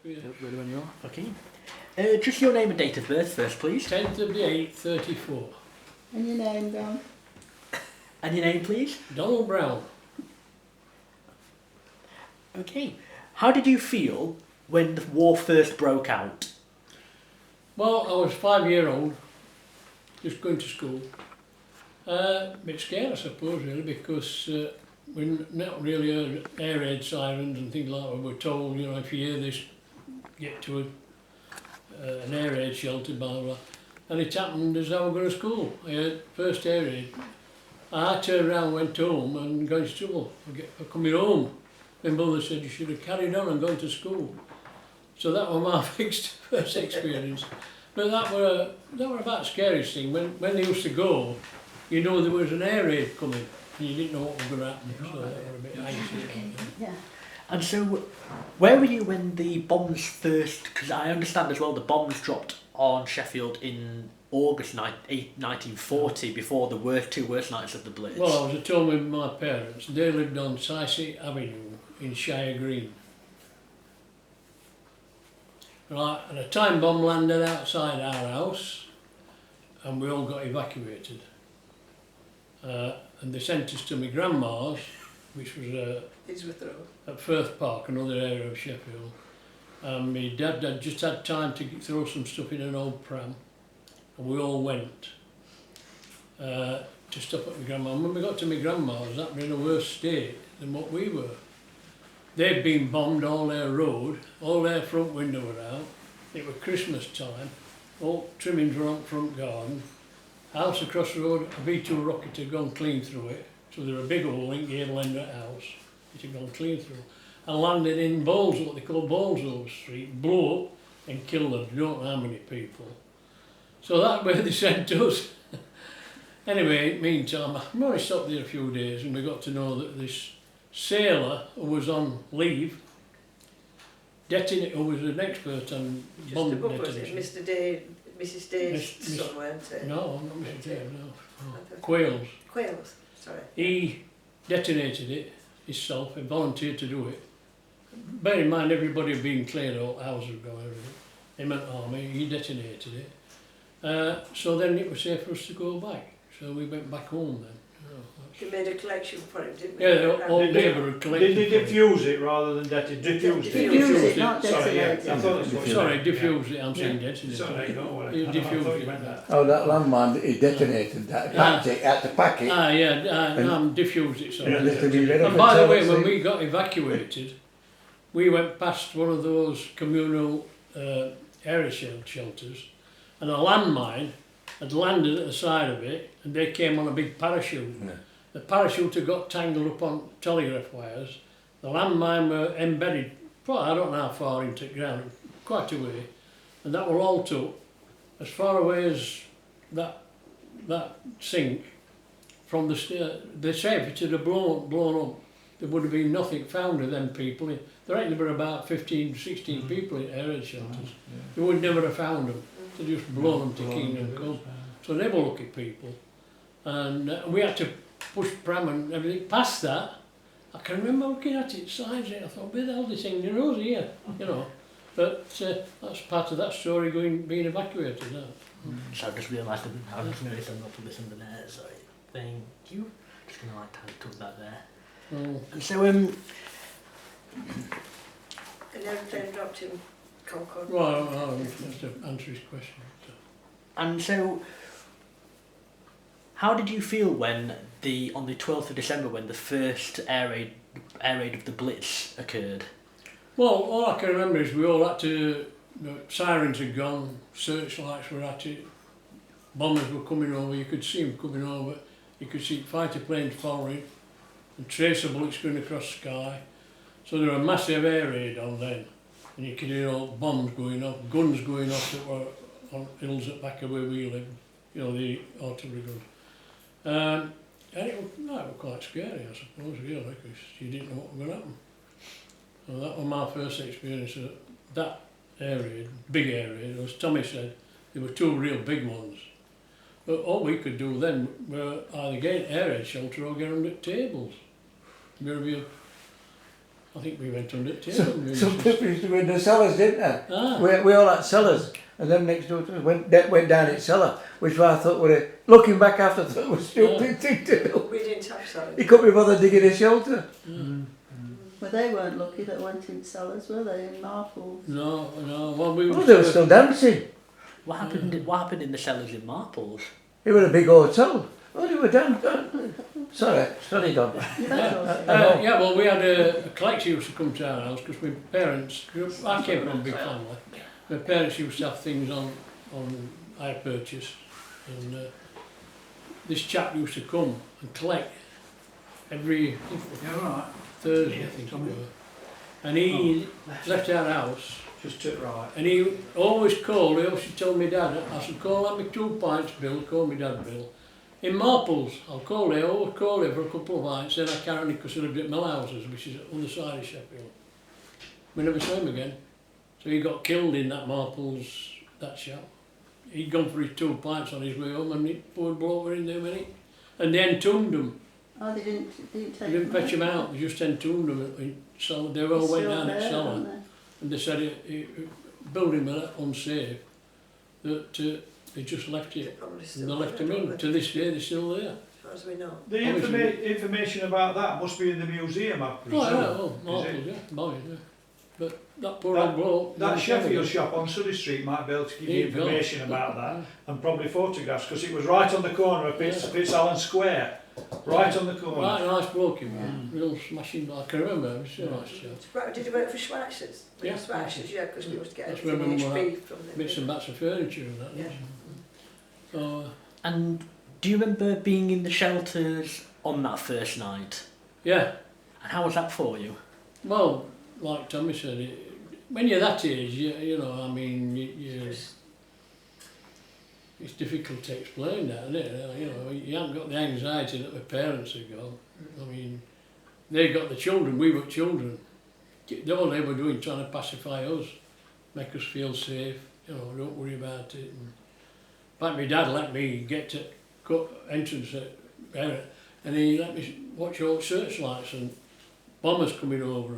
Ready when you are. Okay. Just your name and date of birth first, please. 10th of the 8th, 34. And your name, Don? And your name, please? Donald Brown. Okay. How did you feel when the war first broke out? Well, I was 5-year-old, just going to school. A bit scared, I suppose, really, because we not really heard air raid sirens and things like that. We were told, you know, if you hear this, get to an air raid shelter, blah, blah, blah. And it happened as I was going to school. I heard first air raid. I turned around, went home and got in trouble for coming home. My mother said you should have carried on and gone to school. So that was my first experience. But that were about the scariest thing. When they used to go, you know there was an air raid coming and you didn't know what was going to happen. So that were a bit anxious. Yeah. And so, where were you when the bombs first, because I understand as well the bombs dropped on Sheffield in August 1940, before the two worst nights of the Blitz? Well, I was at home with my parents. They lived on Sycey Avenue in Shire Green. Right, and a time bomb landed outside our house and we all got evacuated. And they sent us to my grandma's, which was at Firth Park, another area of Sheffield. And my dad had just had time to throw some stuff in an old pram, and we all went to stop at my grandma. And when we got to my grandma's, that were in a worse state than what we were. They'd been bombed all their road, all their front window were out. It was Christmas time, all trimmings were on front garden. House across the road, a B2 rocket had gone clean through it, so there was a big hole in the gable end of the house. It had gone clean through, and landed in Bowles, what they call Bowlesville Street, blew up and killed them, don't know how many people. So that's where they sent us. Anyway, meantime, I only stopped there a few days and we got to know that this sailor who was on leave, who was an expert on bomb detonation. Mr. Day, Mrs. Day's son, weren't it? No, not Mr. Day, no. Oh. Quails. Quails, sorry. He detonated it himself, he volunteered to do it. Bear in mind everybody had been cleared out, houses were going, everything. He meant army, he detonated it. So then it was safe for us to go back. So we went back home then. They made a collection for him, didn't Yeah, they? all neighbour had collected. Did they diffuse it rather than detonate? Diffuse it, not Sorry, yeah. detonate I thought that's what you Sorry, meant. diffuse it, I'm saying detonate. Sorry, no, well, You I diffused thought it. you meant that. Oh, that landmine, he detonated that, packed it, had to pack it. Ah, yeah, no, diffused it, sorry. Yeah, just to be rid of And it, by the so way, it's when the- we got evacuated, we went past one of those communal area shelters, and a landmine had landed at the side of it, and they came on a big parachute. Yeah. The parachute had got tangled up on telegraph wires. The landmine were embedded, probably I don't know how far into the ground, quite a way, and that were all took as far away as that sink from the stair. They say if it had blown up, there would have been nothing found of them people. There actually were about 15, 16 people in area shelters. They would never have found them. They just blown them to Kingdom Come. So they were lucky people. And we had to push pram and everything past that. I can remember looking at it, signs it, I thought, where the hell this thing goes here, you know. But that's part of that story being evacuated now. So I just realised I just noticed I'm not put this in there, sorry. Thank you. Just gonna like tuck that there. Oh. And so And everything dropped in Concord. Well, just to answer his question. And so, how did you feel when on the 12th of December when the first air raid of the Blitz occurred? Well, all I can remember is we all had to, sirens had gone, searchlights were at it, bombers were coming over, you could see them coming over, you could see fighter planes following, and tracer bullets going across the sky. So there were a massive air raid on then, and you could hear all bombs going off, guns going off that were on hills at back of where we lived, you know, the artillery guns. And it was quite scary, I suppose, really, because you didn't know what was going to happen. So that was my first experience of that air raid, big air raid. As Tommy said, there were two real big ones. But all we could do then were either get air raid shelter or get under tables. I think we went under the table. Some people used to go in the cellars, didn't they? Ah. We all had cellars, and then next door to us went down its cellar, which I thought looking back after, I thought it was a stupid thing to do. We didn't have cellars. He couldn't be bothered digging a shelter. Well, they weren't lucky that went in cellars, were they, in Marples? No. Well, we Oh, they were still dancing. What happened in the cellars in Marples? It was a big hotel. Oh, they were down. Sorry, Don. Yeah, well, we had a collector used to come to our house because my parents, I came from a big family. My parents used to have things on hire purchase, and this chap used to come and collect every Thursday, I think it was. And he left our house. Just to the right. And he always called, he always told me dad, I said, call me 2 pints, Bill, call me dad, Bill. In Marples, I'll call you, I always call you for a couple of pints, then I carried him because he lived at Millhouses, which is on the side of Sheffield. We never saw him again. So he got killed in that Marples, that shop. He'd gone for his 2 pints on his way home and the poor bloke were in there with it. And they entombed him. Oh, they didn't take They didn't fetch him out, they just entombed him. So they all went down at cellar. And they said building was unsafe, that they just left it. And they left him in. To this day, they're still there. As far as we know. The information about that must be in the museum, I presume. Marples, yeah. But that poor old bloke... That Sheffield shop on Surrey Street might be able to give you information about that, and probably photographs, because it was right on the corner of Fitzallen Square. Right on the corner. Right, nice bloke he was. Real smashing, I can remember him, he's a nice chap. Did you work for Schweitzer's? Yeah. Schweitzer's, yeah, because we used to get That's everything where in we HP from them. Bits and bats of furniture and that. Yeah. So, And do you remember being in the shelters on that first night? yeah. And how was that for you? Well, like Tommy said, when you're that age, you know, I mean, it's difficult to explain that, isn't it? You know, you haven't got the anxiety that my parents have got. I mean, they got the children, we were children. All they were doing, trying to pacify us, make us feel safe, you know, don't worry about it. And in fact, my dad let me get to entrance at Barrett, and he let me watch all searchlights and bombers coming over.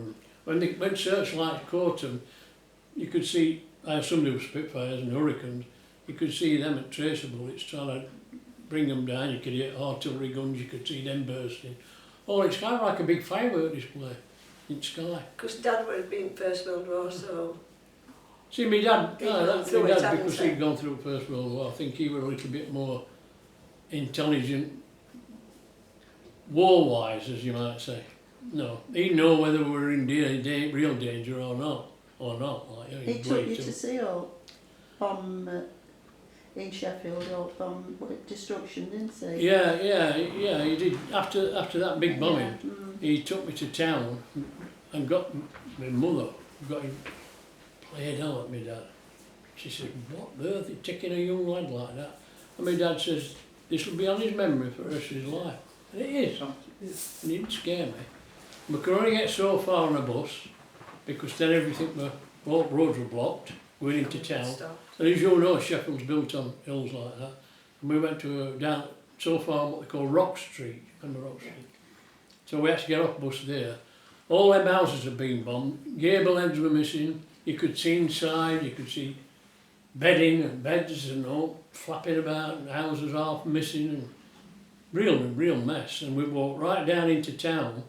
And when searchlights caught them, you could see, some there were Spitfires and Hurricanes, you could see them at tracer bullets trying to bring them down. You could hear artillery guns, you could see them bursting. Oh, it's kind of like a big firework display in sky. Because Dad would have been First World War, so... See, my dad, Hadn't because he'd gone through First World War, I think he was a little bit more intelligent, war-wise, as you might say. No, he'd know whether we were in real danger or not. Like, you know, He took you to see all bomb in Sheffield, all bomb destruction, didn't he? Yeah, he did. After that big bombing, he took me to town and got my mother, got him played out at me dad. She said, what on earth are you taking a young lad like that? And my dad says, this will be on his memory for the rest of his life. And it is. And it didn't scare me. We could only get so far on a bus, because then all roads were blocked, going into town. And as you know, Sheffield's built on hills like that. And we went down so far on what they call Rock Street, remember Rock Street? So we had to get off bus there. All them houses had been bombed, gable ends were missing, you could see inside, you could see bedding and beds and all flapping about, and houses half missing, and real mess. And we walked right down into town.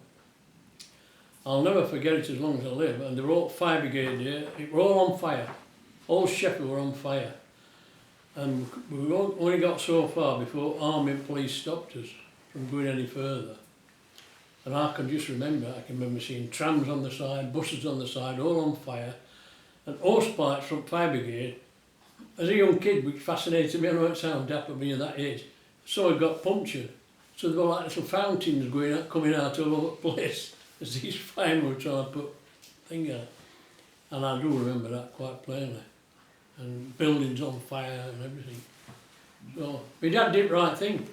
I'll never forget it as long as I live, and they were all fire brigade there, it were all on fire. All Sheffield were on fire. And we only got so far before army and police stopped us from going any further. And I can remember seeing trams on the side, buses on the side, all on fire, and horsepipes from fire brigade. As a young kid, which fascinated me, I know it sounds daft, but when you're that age, so it got punctured. So there were like little fountains coming out all over the place as these firemen were trying to put things out. And I do remember that quite plainly. And buildings on fire and everything. So my dad did the right thing.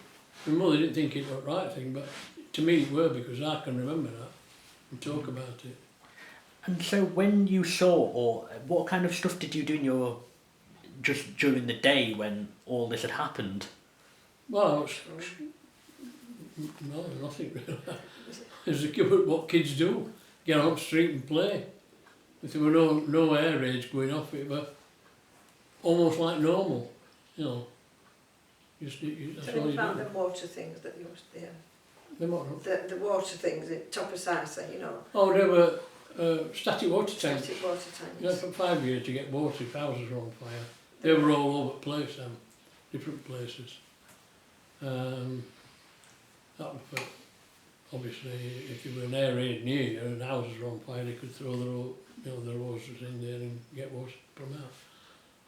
My mother didn't think it was the right thing, but to me it were, because I can remember that and talk about it. And so when you saw, or what kind of stuff did you do just during the day when all this had happened? Well, no, nothing really. It's what kids do. get on the street and play. If there were no air raids going off, it was almost like normal, you know. That's Tell all me you about do. the water things that used there. The The water things at top of Sarsa, you know. Oh, they were static water tanks. Static water Yeah, tanks. for 5 years to get water if houses were on fire. They were all over the place, different places. That was for, obviously, if there were an air raid near you and houses were on fire, they could throw their hoses in there and get water from out.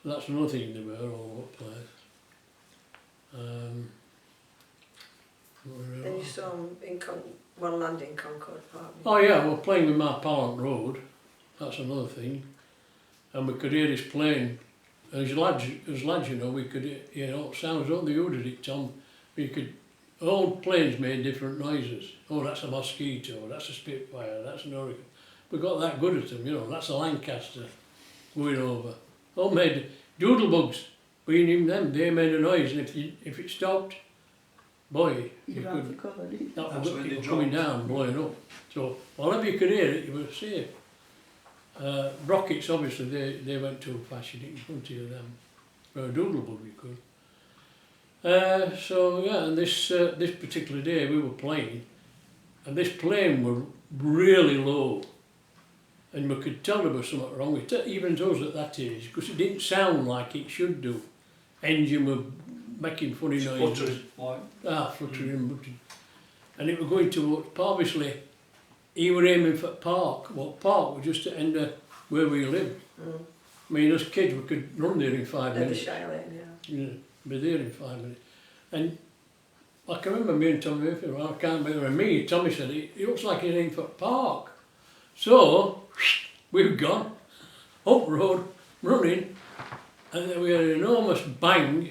So that's another thing they were all over the place. Then you saw them in land in Concord Park. Oh yeah, we're playing with my pal on the road. That's another thing. And we could hear this plane. As lads, you know, we could hear, you know, sounds on the hood at it, Tom. We could, all planes made different noises. Oh, that's a Mosquito, that's a Spitfire, that's an Hurricane. We got that good at them, you know, that's a Lancaster going over. All made doodlebugs. We knew them, they made a noise, and if it stopped, boy, you could, that was it coming down, blowing up. So, whenever you could hear it, you were safe. Rockets, obviously, they went too fast, you didn't front of them. For a doodlebug, you could. So, yeah, and this particular day we were playing, and this plane was really low. And we could tell there was something wrong with it, even to us at that age, because it didn't sound like it should do. Engine were making funny noises. Fluttering, muttering. And it was going to, obviously, he were aiming for Park. Well, Park was just at the end of where we lived. Mm. I mean, as kids, we could run there in 5 The minutes. Shire Lane, yeah. Yeah, be there in 5 minutes. And I can remember me and Tommy Murphy, well, I can't remember me, Tommy said, it looks like he's aiming for Park. So, we've gone, up road, running, and then we had an enormous bang,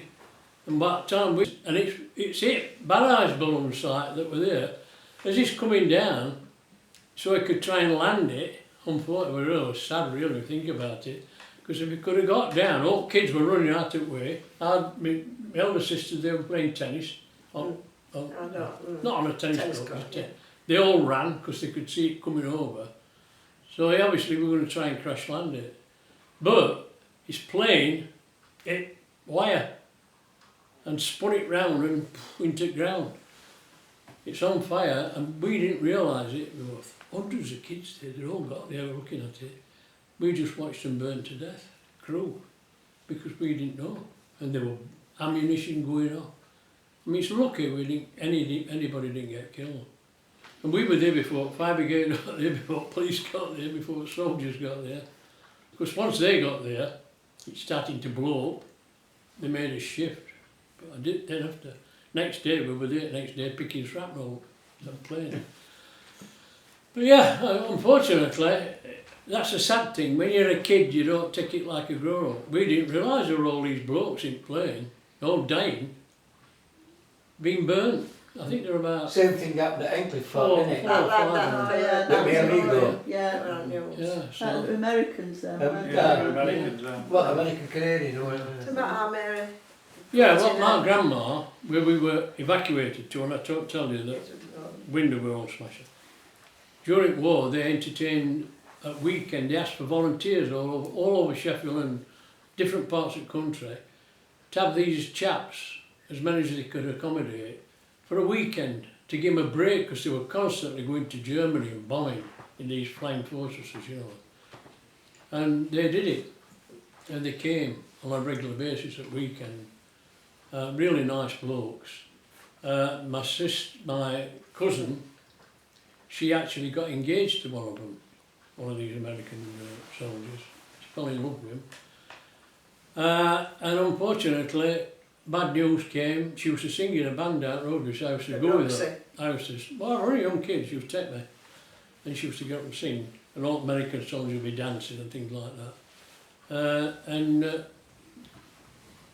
and by the time it's it, barrage balloon site that were there, as it's coming down, so I could try and land it. Unfortunately, it was really sad, really, think about it, because if it could have got down, all kids were running out of the way. My elder sisters, they were playing tennis, not on a tennis court, yeah. They all ran because they could see it coming over. So obviously we were going to try and crash land it. But his plane hit wire and spun it round and into the ground. It's on fire and we didn't realise it. There were hundreds of kids there, they all got there looking at it. We just watched them burn to death, crew, because we didn't know. And there were ammunition going off. I mean, it's lucky we didn't, anybody didn't get killed. And we were there before fire brigade got there, before police got there, before soldiers got there. Because once they got there, it's starting to blow up. They made a shift. But I did then after. Next day we were there, next day picking shrapnel up and playing. But yeah, unfortunately, that's a sad thing. When you're a kid, you don't take it like a grown-up. We didn't realise there were all these blokes in plane, all dying, being burnt. I think they're about... Same thing happened at Encliffe Park, didn't it? That was illegal. Yeah. Yeah, so... Americans then, weren't yeah, they? Americans, What, American Canadian or To whatever? about our Mary. Yeah, well, my grandma, where we were evacuated to, and I don't tell you that window were all smashed. During war, they entertained at weekend, they asked for volunteers all over Sheffield and different parts of the country to have these chaps, as many as they could accommodate, for a weekend to give them a break because they were constantly going to Germany and bombing in these flying fortresses, you know. And they did it, and they came on a regular basis at weekend. Really nice blokes. My cousin, she actually got engaged to one of them, one of these American soldiers. She fell in love with him. And unfortunately, bad news came. She used to sing in a band out the road, which I used to go with her. I used to, well, I was a young kid, she used to take me. And she used to get up and sing. And all American songs would be dancing and things like that.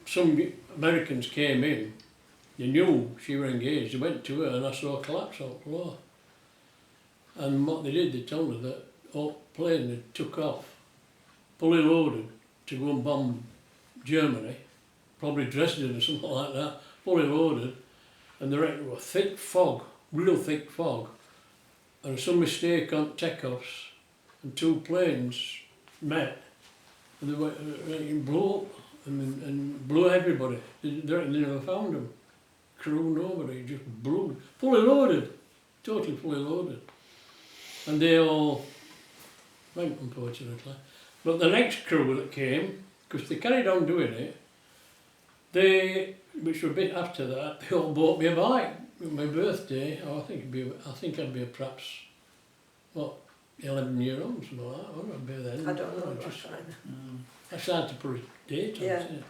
Some Americans came in, they knew she was engaged, they went to her and I saw her collapse on the floor. And what they did, they told her that all plane had took off, fully loaded, to go and bomb Germany, probably Dresden or something like that, fully loaded, and they reckoned it was thick fog, real thick fog, and some mistake on takeoffs, and 2 planes met, and they went, it blew up and blew everybody. They never found them. Crew, nobody, just blew, fully loaded, totally fully loaded. And they all went, unfortunately. But the next crew that came, because they carried on doing it, which were a bit after that, they all bought me a bike. My birthday, I think I'd be perhaps, what, 11-year-old, something like that. I'd be then. I don't know. I started to put a date on Yeah. it.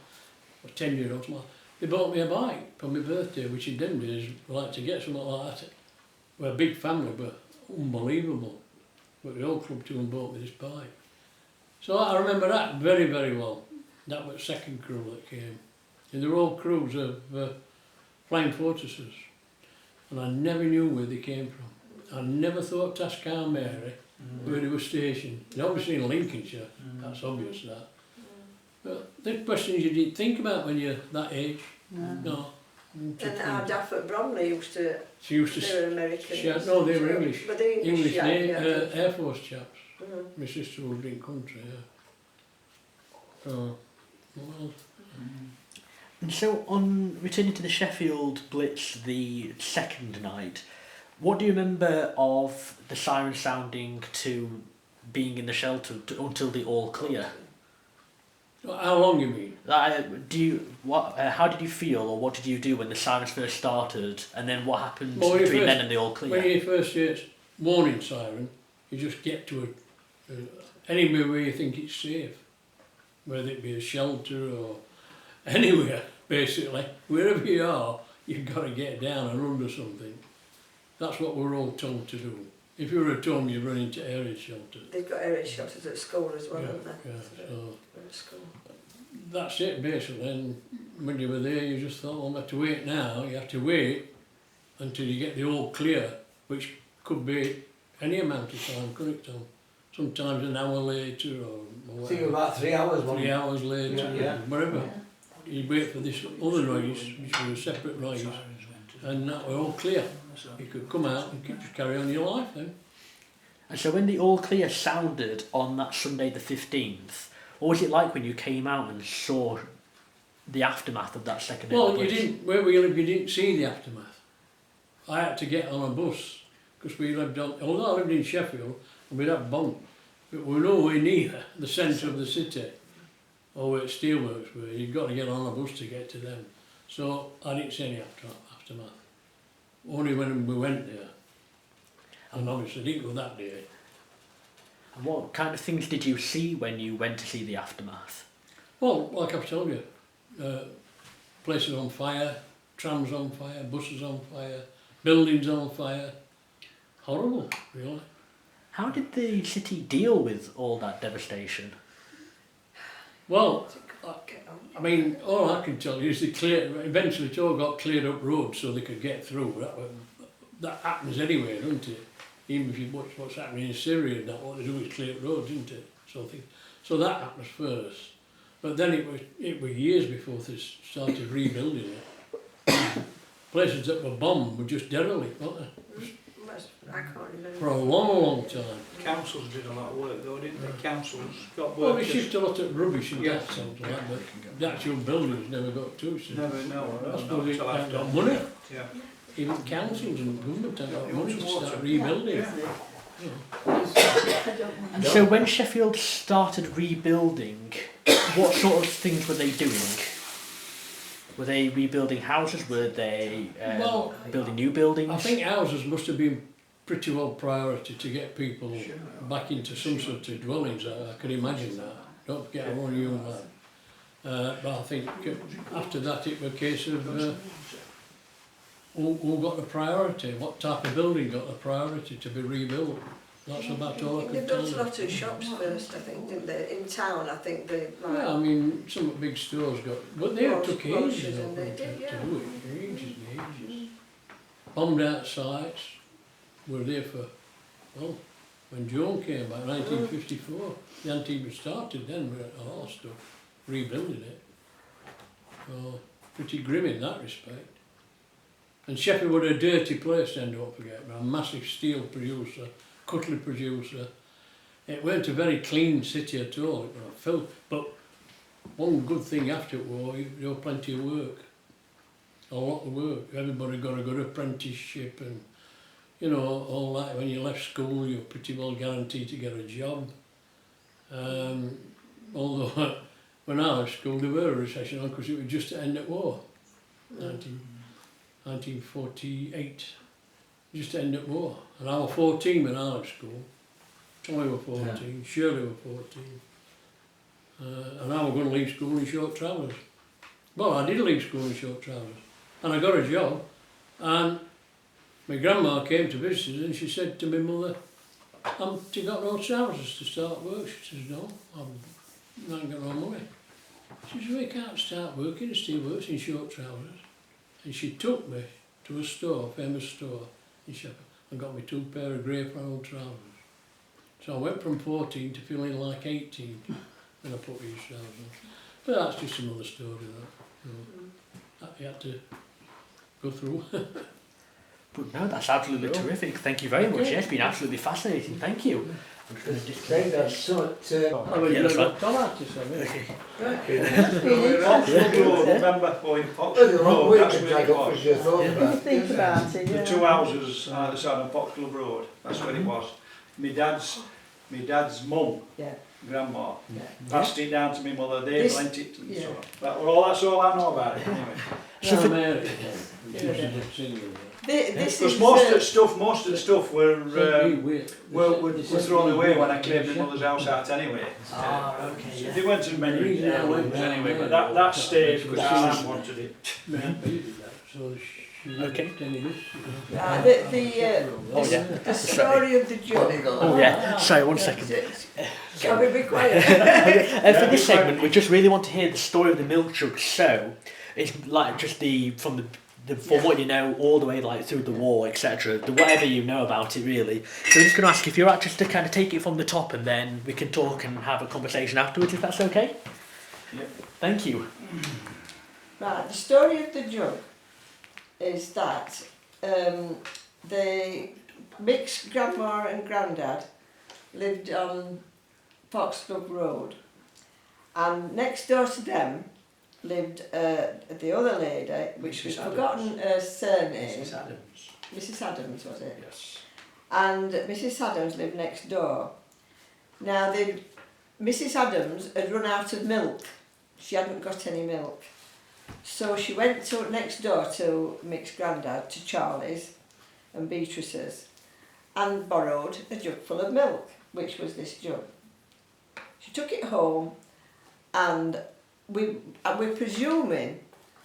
Or 10-year-old, something like that. They bought me a bike for my birthday, which in them days, we like to get something like that. We're a big family, but unbelievable. But the old club too and bought me this bike. So I remember that very, very well. That was the second crew that came. And they were all crews of flying fortresses. And I never knew where they came from. I never thought Tascar Mary, where they were stationed. They're obviously in Lincolnshire, that's obvious that. But the questions you didn't think about when you're that age. No. And our Daff at Bromley used to, She used to they were Americans. no, they were English. But they English yeah, Air Force chaps. Mhm. My sister lived in country, yeah. So, well, And so, on returning to the Sheffield Blitz the second night, what do you remember of the siren sounding to being in the shelter until the all clear? how long you mean? How did you feel, or what did you do when the sirens first started, and then what happened Well, between then and the all clear? When you first hear warning siren, you just get to anywhere where you think it's safe, whether it be a shelter or anywhere, basically. Wherever you are, you've got to get down and under something. That's what we're all told to do. If you were at home, you run into area shelters. They've got area shelters at school as well, Yeah, haven't they? yeah, so At school. that's it, basically. And when you were there, you just thought, well, I have to wait now. You have to wait until you get the all clear, which could be any amount of time, couldn't it, Tom? Sometimes an hour later or I whatever. think it was about 3 hours, wasn't 3 it? hours later, Yeah, yeah. whatever. You wait for this other noise, which was a separate noise, and that were all clear. You could come out and just carry on your life then. And so when the all clear sounded on that Sunday the 15th, what was it like when you came out and saw the aftermath of that second day? Well, you didn't, where we lived, you didn't see the aftermath. I had to get on a bus, because we lived on, although I lived in Sheffield, and we'd have bunk, but we were nowhere near the centre of the city, or where steelworks were. You've got to get on a bus to get to them. So I didn't see any aftermath. Only when we went there. And obviously didn't go that day. And what kind of things did you see when you went to see the aftermath? Well, like I've told you, places on fire, trams on fire, buses on fire, buildings on fire. Horrible, really. How did the city deal with all that devastation? Well, Get on. I mean, all I can tell you is eventually it all got cleared up roads so they could get through. That happens anyway, doesn't it? Even if you watch what's happening in Syria, that what they do is clear up roads, isn't it? So that happens first. But then it was years before they started rebuilding it. Places that were bombed were just derelict, weren't they? I can't remember. For a long, long time. Councils did a lot of work though, didn't they? Councils got Well, we workers. shipped a lot of rubbish and Yeah. that sort of like, but the actual buildings never got to us. Never know. I No, suppose they till haven't after. got money. Yeah. Even councils and government haven't got Yeah, money to water. start rebuilding. Yeah. And so when Sheffield started rebuilding, what sort of things were they doing? Were they rebuilding houses? Were they Well, building new buildings? I think houses must have been pretty well priority to get people back into some sort of dwellings. I can imagine that. Don't forget, I'm only young lad. But I think after that it was a case of who got the priority, what type of building got the priority to be rebuilt. That's about all I They can tell built a you. lot of shops first, I think, didn't they? In town, I think they like. Yeah, I mean, some of the big stores got, but they Ross- took Ross's ages and they to did, yeah. do it, ages and ages. Bombed out sites, were there for, well, when Joan came back, 1954, they hadn't even started then, we had a lot of stuff, rebuilding it. So, pretty grim in that respect. And Sheffield was a dirty place then, don't forget, a massive steel producer, cutlery producer. It weren't a very clean city at all, it was a filth. But one good thing after it was there was plenty of work, a lot of work. Everybody got a good apprenticeship and, you know, all that. When you left school, you were pretty well guaranteed to get a job. Although when I left school, there were a recession on because it was just the end of war, 1948, just the end of war. And I was 14 when I left school. Tommy was 14, Shirley was 14. And I was going to leave school in short trousers. Well, I did leave school in short trousers. And I got a job. And my grandma came to visit us and she said to my mother, "I've got no trousers to start work." She says, "No, I ain't got no money." She says, "Well, you can't start working, it still works in short trousers." And she took me to a store, famous store in Sheffield, and got me 2 pair of grey flannel trousers. So I went from 14 to feeling like 18 when I put these trousers on. But that's just another story, that, you know, that you had to go through. But no, that's absolutely terrific. Thank you very much. Yeah, it's been absolutely fascinating. Thank you. I'm just going to Say that sort Oh, well, yeah, you that's know, right. Tom had to say, Okay. Foxwood Road, remember, going Foxwood Road, that's where it was. Think about it, The yeah. 2 houses either side of Foxwood Road, that's where it was. My dad's mum, Yeah. grandma, Yeah. passed it down to my mother, they This- blent it and yeah. so on. That's all I know about it anyway. So for- Mary, This Because is most of the stuff were were thrown away when I cleared my mother's house out anyway. Ah, okay, So yeah. there weren't as many rooms anyway, but that stayed because Alan wanted it. Okay. the story of the jug. Oh yeah, sorry, one second. Shall we be quiet? For this segment, we just really want to hear the story of the milk jug. So, it's like just from what you know all the way like through the war, etc. Whatever you know about it, really. So we're just going to ask if you're just to kind of take it from the top, and then we can talk and have a conversation afterwards, if that's okay. Yep. Thank you. Right, the story of the jug is that the Mick's grandma and granddad lived on Foxglove Road, and next door to them lived the other lady, which Mrs. we've Adams. forgotten her surname. Mrs. Adams. Mrs. Adams, was it? Yes. And Mrs. Adams lived next door. Now, Mrs. Adams had run out of milk. She hadn't got any milk. So she went next door to Mick's granddad, to Charlie's and Beatrice's, and borrowed a jug full of milk, which was this jug. She took it home, and we're presuming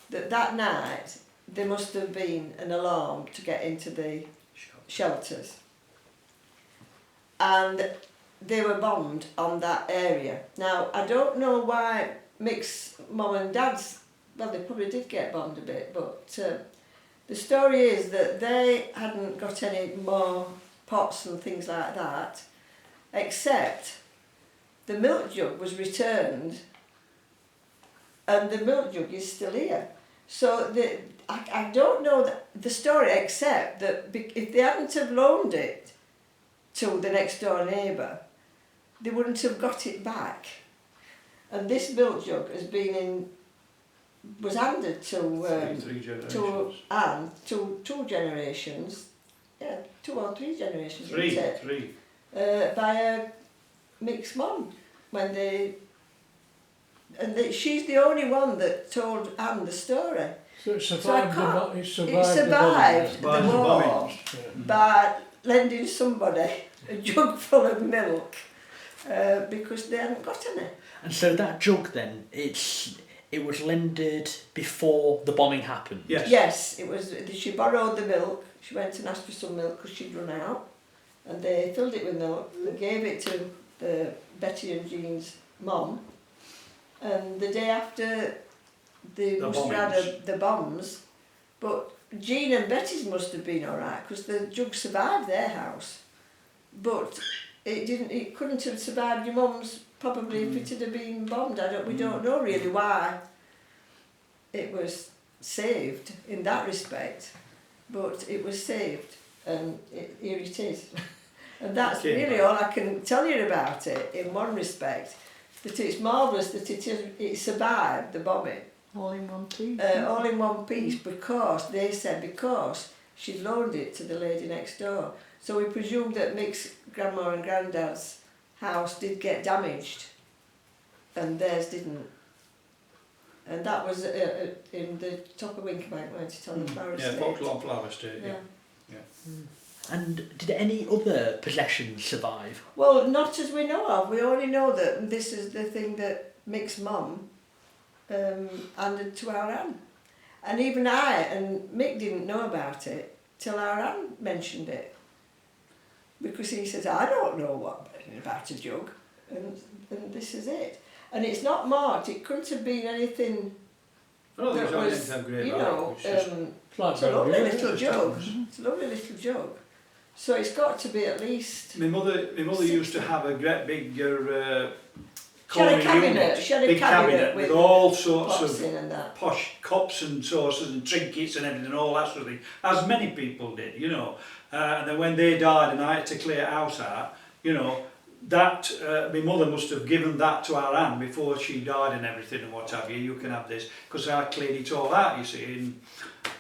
that night there must have been an alarm to get into the shelters. And they were bombed on that area. Now, I don't know why Mick's mum and dad's, well, they probably did get bombed a bit, but the story is that they hadn't got any more pots and things like that, except the milk jug was returned, and the milk jug is still here. So I don't know the story, except that if they hadn't have loaned it to the next door neighbour, they wouldn't have got it back. And this milk jug was handed to 3 generations. to Anne, to 2 generations, yeah, 2 or 3 generations, isn't it? Three. By Mick's mum, she's the only one that told Anne the story. So it So I survived, can't- it It survived, survived By the the war bombings. by lending somebody a jug full of milk because they hadn't got any. And so that jug then, it was lended before the bombing happened. Yes. Yes, it was. She borrowed the milk. She went and asked for some milk because she'd run out, and they filled it with milk and gave it to Betty and Jean's mum. And the day after, they must have had the bombs, but Jean and Betty's must have been all right because the jug survived their house, but it didn't. It couldn't have survived your mum's. Probably if it had been bombed. We don't know really why it was saved in that respect. but it was saved, and here it is. And that's really all I can tell you about it, in one respect, that it's marvellous that it survived the bombing. All in one piece. All in one piece, because they said because she'd loaned it to the lady next door. So we presumed that Mick's grandma and granddad's house did get damaged, and theirs didn't. And that was in the top of Winkerbank, weren't it, on the Flower Estate? Yeah, Vauxhall Flower Estate, yeah. And did any other possessions survive? Well, not as we know of. We only know that this is the thing that Mick's mum handed to our Anne. And even I and Mick didn't know about it till our Anne mentioned it. Because he says, I don't know about a jug, and this is it. And it's not marked, it couldn't have been anything that was, you know, it's a lovely little jug. It's a lovely little jug. So it's got to be at least... My mother used to have a great big She had a cabinet with all sorts pots of posh cups and saucers and trinkets and everything, all that sort of thing, as many people did, you know. And then when they died and I had to clear it house out, you know, that my mother must have given that to our Anne before she died and everything and what have you. You can have this, because I cleared it all out, you see. And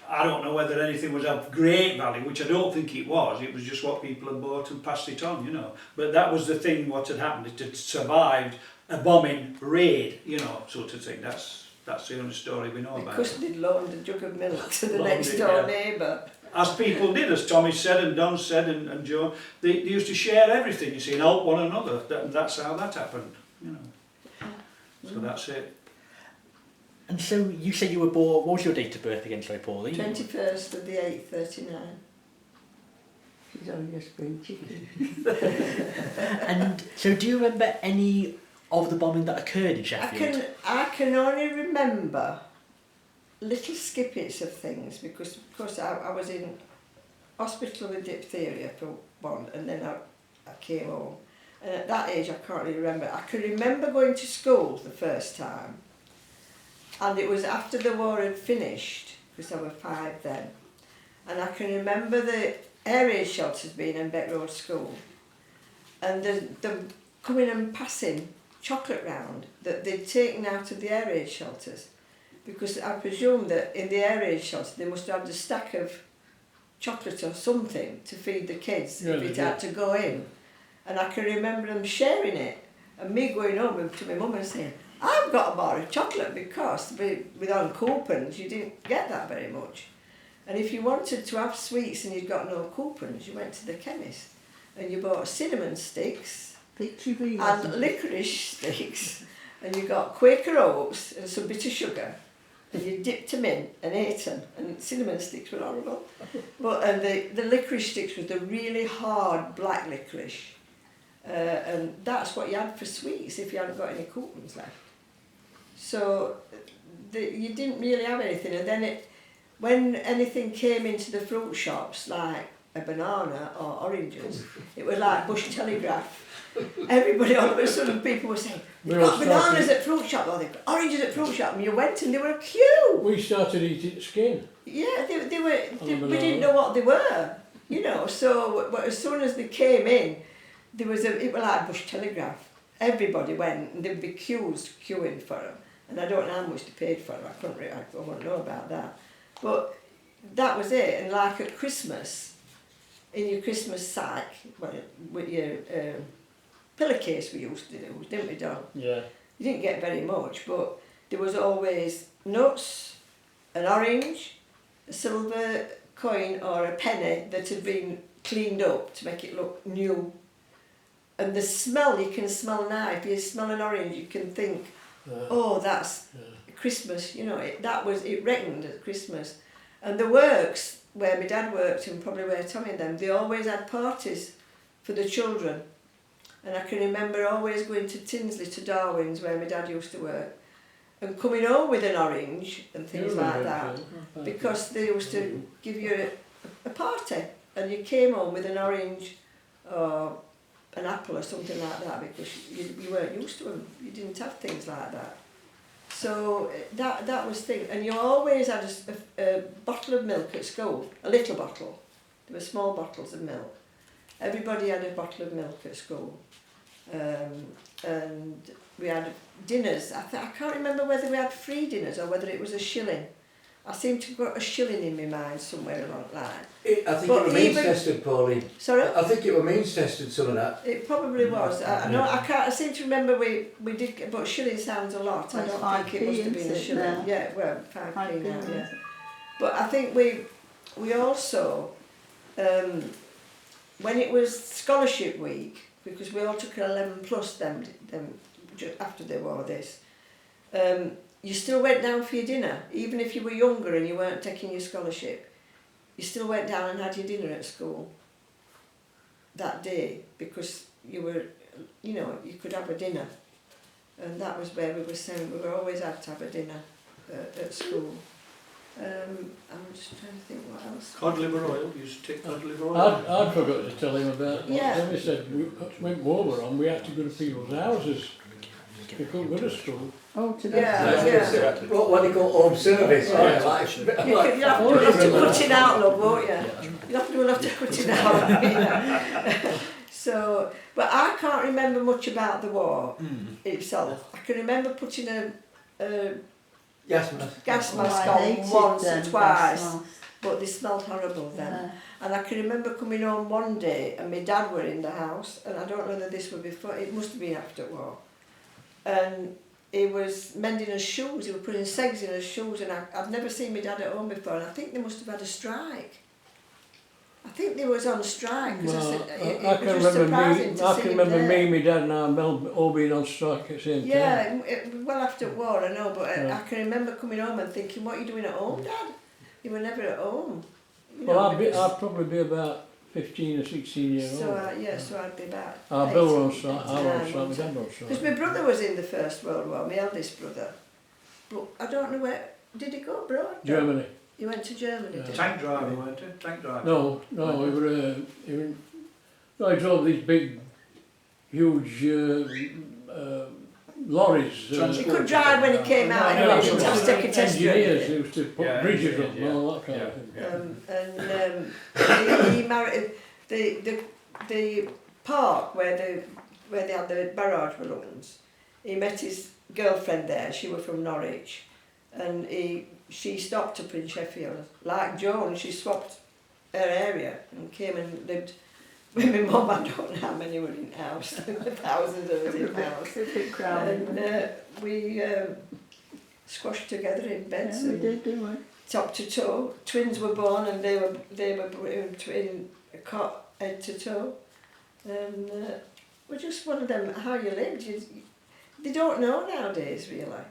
I don't know whether anything was of great value, which I don't think it was. It was just what people had bought and passed it on, you know. But that was the thing, what had happened. It had survived a bombing raid, you know, sort of thing. That's the only story we know about. Because they'd loaned a jug of milk to the next door neighbour. As people did, as Tommy said and Don said and Joe, they used to share everything, you see, and help one another. That's how that happened, you know. So that's it. And so you said you were born, what was your date of birth again, sorry, Pauline? 21st of the 8th, 39. She's only a spring chicken. And so do you remember any of the bombing that occurred in Sheffield? I can only remember little skippets of things, because of course I was in hospital with diphtheria for one, and then I came home, and at that age I can't really remember. I can remember going to school the first time, and it was after the war had finished, because I was 5 then, and I can remember the air raid shelters being in Beck Road School, and them coming and passing chocolate round that they'd taken out of the air raid shelters. Because I presume that in the air raid shelter they must have had a stack of chocolate or something to feed the kids if it had to go in. And I can remember them sharing it, and me going home to my mum and saying, I've got a bar of chocolate, because with on coupons you didn't get that very much. And if you wanted to have sweets and you'd got no coupons, you went to the chemist and you bought cinnamon sticks and licorice sticks, and you got Quaker oats and some bitter sugar, and you dipped them in and ate them. And cinnamon sticks were horrible, and the licorice sticks was the really hard black licorice, and that's what you had for sweets if you hadn't got any coupons left. So you didn't really have anything. And then when anything came into the fruit shops, like a banana or oranges, it was like Bush Telegraph. Everybody, all of a sudden, people were saying, they've got bananas at fruit shop, or they've got oranges at fruit shop, and you went and there were a queue. We started eating skin. Yeah, we didn't know what they were, you know, so as soon as they came in, it was like Bush Telegraph. Everybody went, and there'd be queuing for them, and I don't know how much they paid for them, I wouldn't know about that. But that was it. And like at Christmas, in your Christmas sack, with your pillowcase we used to do, didn't we, Don? Yeah. You didn't get very much, but there was always nuts, an orange, a silver coin or a penny that had been cleaned up to make it look new. And the smell, you can smell now. If you smell an orange, you can think, oh, that's Christmas, you know, it reckoned at Christmas. And the works, where my dad worked and probably where Tommy and them, they always had parties for the children. And I can remember always going to Tinsley, to Darwin's, where my dad used to work, and coming home with an orange and things like that, because they used to give you a party, and you came home with an orange or an apple or something like that, because you weren't used to them. You didn't have things like that. So that was thing, and you always had a bottle of milk at school, a little bottle. There were small bottles of milk. Everybody had a bottle of milk at school, and we had dinners. I can't remember whether we had free dinners or whether it was a shilling. I seem to have got a shilling in my mind somewhere along the line. I think it was means tested, Pauline. Sorry? I think it was means tested, some of that. It probably was. I know. I seem to remember we did get, but shilling sounds a lot. I don't think it must have been a shilling. Now? Yeah, well, 5p now. Yeah. But I think we also when it was scholarship week, because we all took an 11 plus them after they wore this. You still went down for your dinner, even if you were younger and you weren't taking your scholarship. You still went down and had your dinner at school that day, because you were, you could have a dinner. And that was where we were saying we were always had to have a dinner at school. I'm just trying to think what else. Cod liver oil, you used to take cod liver oil. I'd forgot to tell him about it. Yeah. Then we said, when war were on, we had to go to people's houses. We couldn't go to school. Oh, to Yeah. What they call home service. Yeah. You'll have to cut it out, love, won't you? You'll have to cut it out. So, but I can't remember much about the war itself. I can remember putting a Gas mask. gas Oh, mask I on hated once them or gas twice, masks. but they smelled horrible then. Yeah. And I can remember coming home one day and my dad were in the house, and I don't know whether this was before, it must have been after war. And he was mending his shoes, he was putting segs in his shoes, and I've never seen my dad at home before, and I think they must have had a strike. I think they was on strike, because Well, I said, it I can was just surprising to I see can him remember there. me, my dad and I all being on strike at the same time. Yeah, well after war, I know, but I can remember coming home and thinking, what are you doing at home, Dad? You were never at home. Well, I'd probably be about 15 or 16 years old. So I'd be about Our 8, Bill was on strike, I 9, was on strike, my wasn't dad was on Because strike. my brother was in the First World War, my eldest brother. But I don't know where, did he go abroad? Germany. He went to Germany, Yeah. did he? Tank driver, weren't it? Tank driver. No, I drove these big, huge lorries. He could drive when he came out, Yeah, he didn't have to take a test or engineers anything. used to put Yeah, bridges up engineers, and all that kind of thing. He married the park where they had the barrage balloons. He met his girlfriend there. She was from Norwich, and she stopped up in Sheffield. Like Joan, she swapped her area and came and lived with my mum. I don't know how many were in the house. There were thousands of us in the house. It's a big crowd. And we squashed together in beds. Yeah, we and did, didn't we? top to toe. Twins were born and they were in a cot head to toe. And we're just one of them, how you lived. They don't know nowadays, really.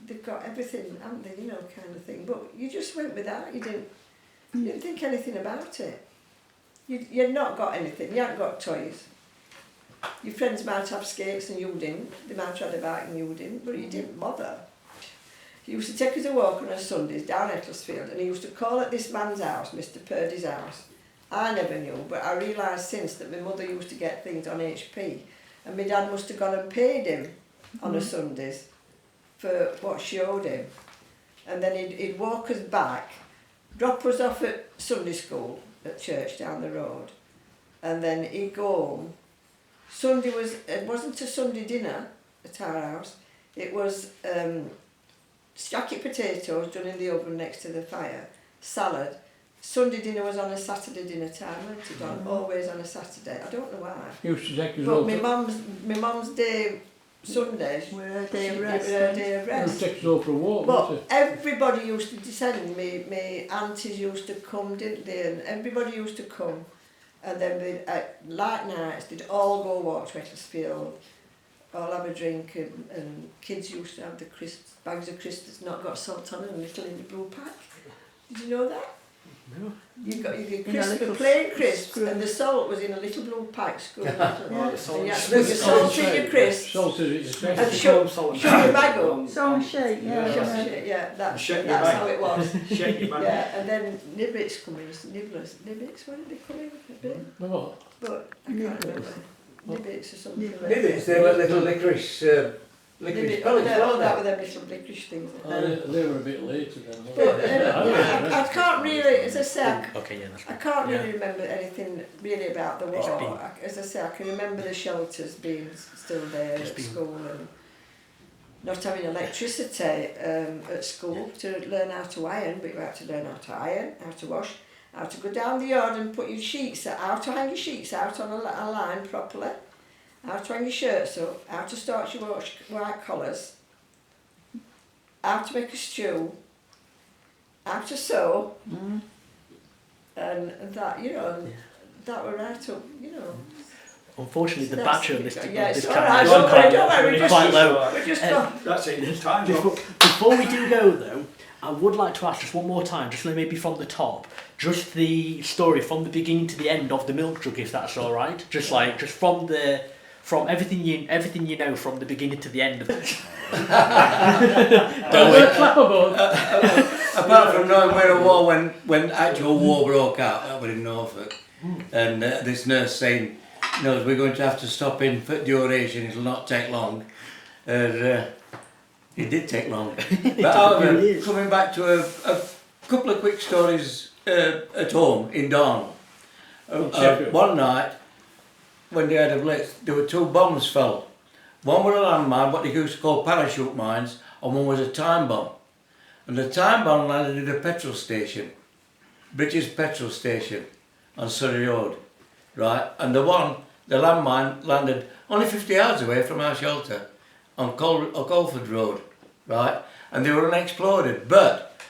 They've got everything, haven't they, kind of thing. But you just went with that. You didn't think anything about it. You'd not got anything. You hadn't got toys. Your friends might have skates and you didn't. They might have had a bike and you didn't, but you didn't bother. He used to take us a walk on Sundays down Ecclesfield, and he used to call at this man's house, Mr. Purdy's house. I never knew, but I realised since that my mother used to get things on HP, and my dad must have gone and paid him on a Sundays for what she owed him. And then he'd walk us back, drop us off at Sunday school at church down the road, and then he'd go home. It wasn't a Sunday dinner at our house, it was jacket potatoes done in the oven next to the fire, salad. Sunday dinner was on a Saturday dinner time, wasn't it? Always on a Saturday. I don't know why. Used to take us But all my mum's day, Sundays, We're a day of it rest. was her day of used rest. to take us all for a walk, wasn't But everybody used to descend. My aunties used to come, didn't they? And everybody used to come. And then at light nights, they'd all go walk to Ecclesfield, all have a drink, and kids used to have the bags of crisps that's not got salt on and little in the blue pack. Did you know that? No. You got your In a crisps, little plain crisps, screw. and the salt was in a little blue pack screw. Yeah. And you had to put your Salt salt in your crisps Salted it, and shove your bag up. So and shake, yeah. Yeah, that's Shake your that's bag. how it was. Shake your bag. Yeah, and then nibbits come in, nibbits, when did they come in a bit? What? But I can't remember. Nibbits or something. Nibbits. Nibbits, they were little licorice Licorice pellets, weren't That they? were them little licorice things. They were a bit later then. But I can't really, as I say, Okay, yeah, that's I can't really Yeah. remember anything really about the It's war. been- As I say, I can remember the shelters being still there It's at been- school and not having electricity at school to learn how to iron, but you had to learn how to iron, how to wash, how to go down the yard and put your sheets, how to hang your sheets out on a line properly, how to hang your shirts up, how to starch your white collars, how to make a stew, how to sew, and that, you know, and that were right up, you know. Unfortunately, the That's- battery on this, yeah, this it's camera alright, is don't worry, don't worry, running we quite just- low. We just Uh, got, That's it, it's time. Before we do go though, I would like to ask just one more time, just maybe from the top, just the story from the beginning to the end of the milk jug, if that's all right. Just from everything you know from the beginning to the end of it. Don't worry. Clap about. Apart from knowing where I was when actual war broke out, that was in Norfolk, and this nurse saying, "No, we're going to have to stop in for duration. It'll not take long." It did take long. But however, coming back to a couple of quick stories at home in Darn. Sheffield. One night, when they had a blitz, there were 2 bombs fell. One was a landmine, what they used to call parachute mines, and one was a time bomb. And the time bomb landed at a petrol station, British petrol station on Surrey Road, right? And the landmine landed only 50 yards away from our shelter on Colford Road, right? And they were unexploded, but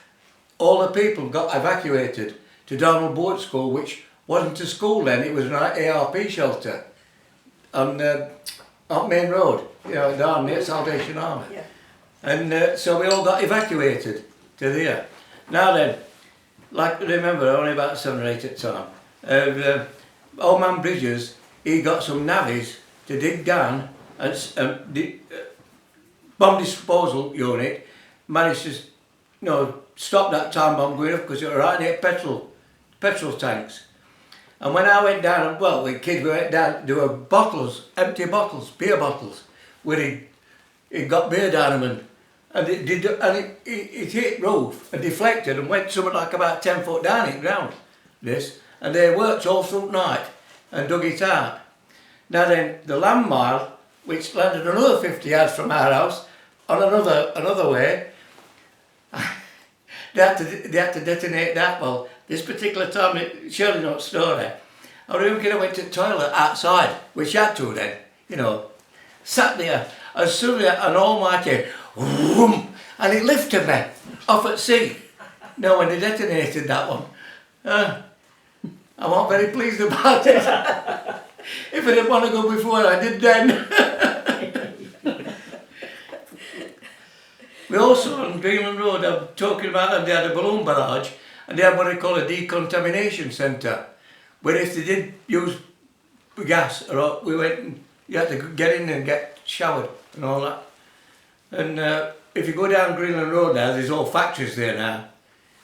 all the people got evacuated to Donald Boat School, which wasn't a school then, it was an ARP shelter on Main Road, you know, down near Salvation Army. yeah. And so we all got evacuated to there. Now then, like remember, only about 7 or 8 at the time. Old man Bridges, he got some navvies to dig down and the bomb disposal unit managed to stop that time bomb going up because it was right near petrol tanks. And when I went down, well, we went down, there were bottles, empty bottles, beer bottles, where he got beer down them and it hit roof and deflected and went something like about 10 foot down in ground, this, and they worked all through night and dug it out. Now then, the landmine, which landed another 50 yards from our house, on another way, they had to detonate that. Well, this particular time, surely not story, I remember I went to the toilet outside, which I had to then, you know, sat there, and suddenly an almighty whoom, and it lifted me off at sea. No, when they detonated that one, I wasn't very pleased about it. If I didn't want to go before, I did then. We also on Greenland Road, I'm talking about them, they had a balloon barrage and they had what they call a decontamination centre, where if they did use gas, or we went and you had to get in and get showered and all that. And if you go down Greenland Road now, there's all factories there now,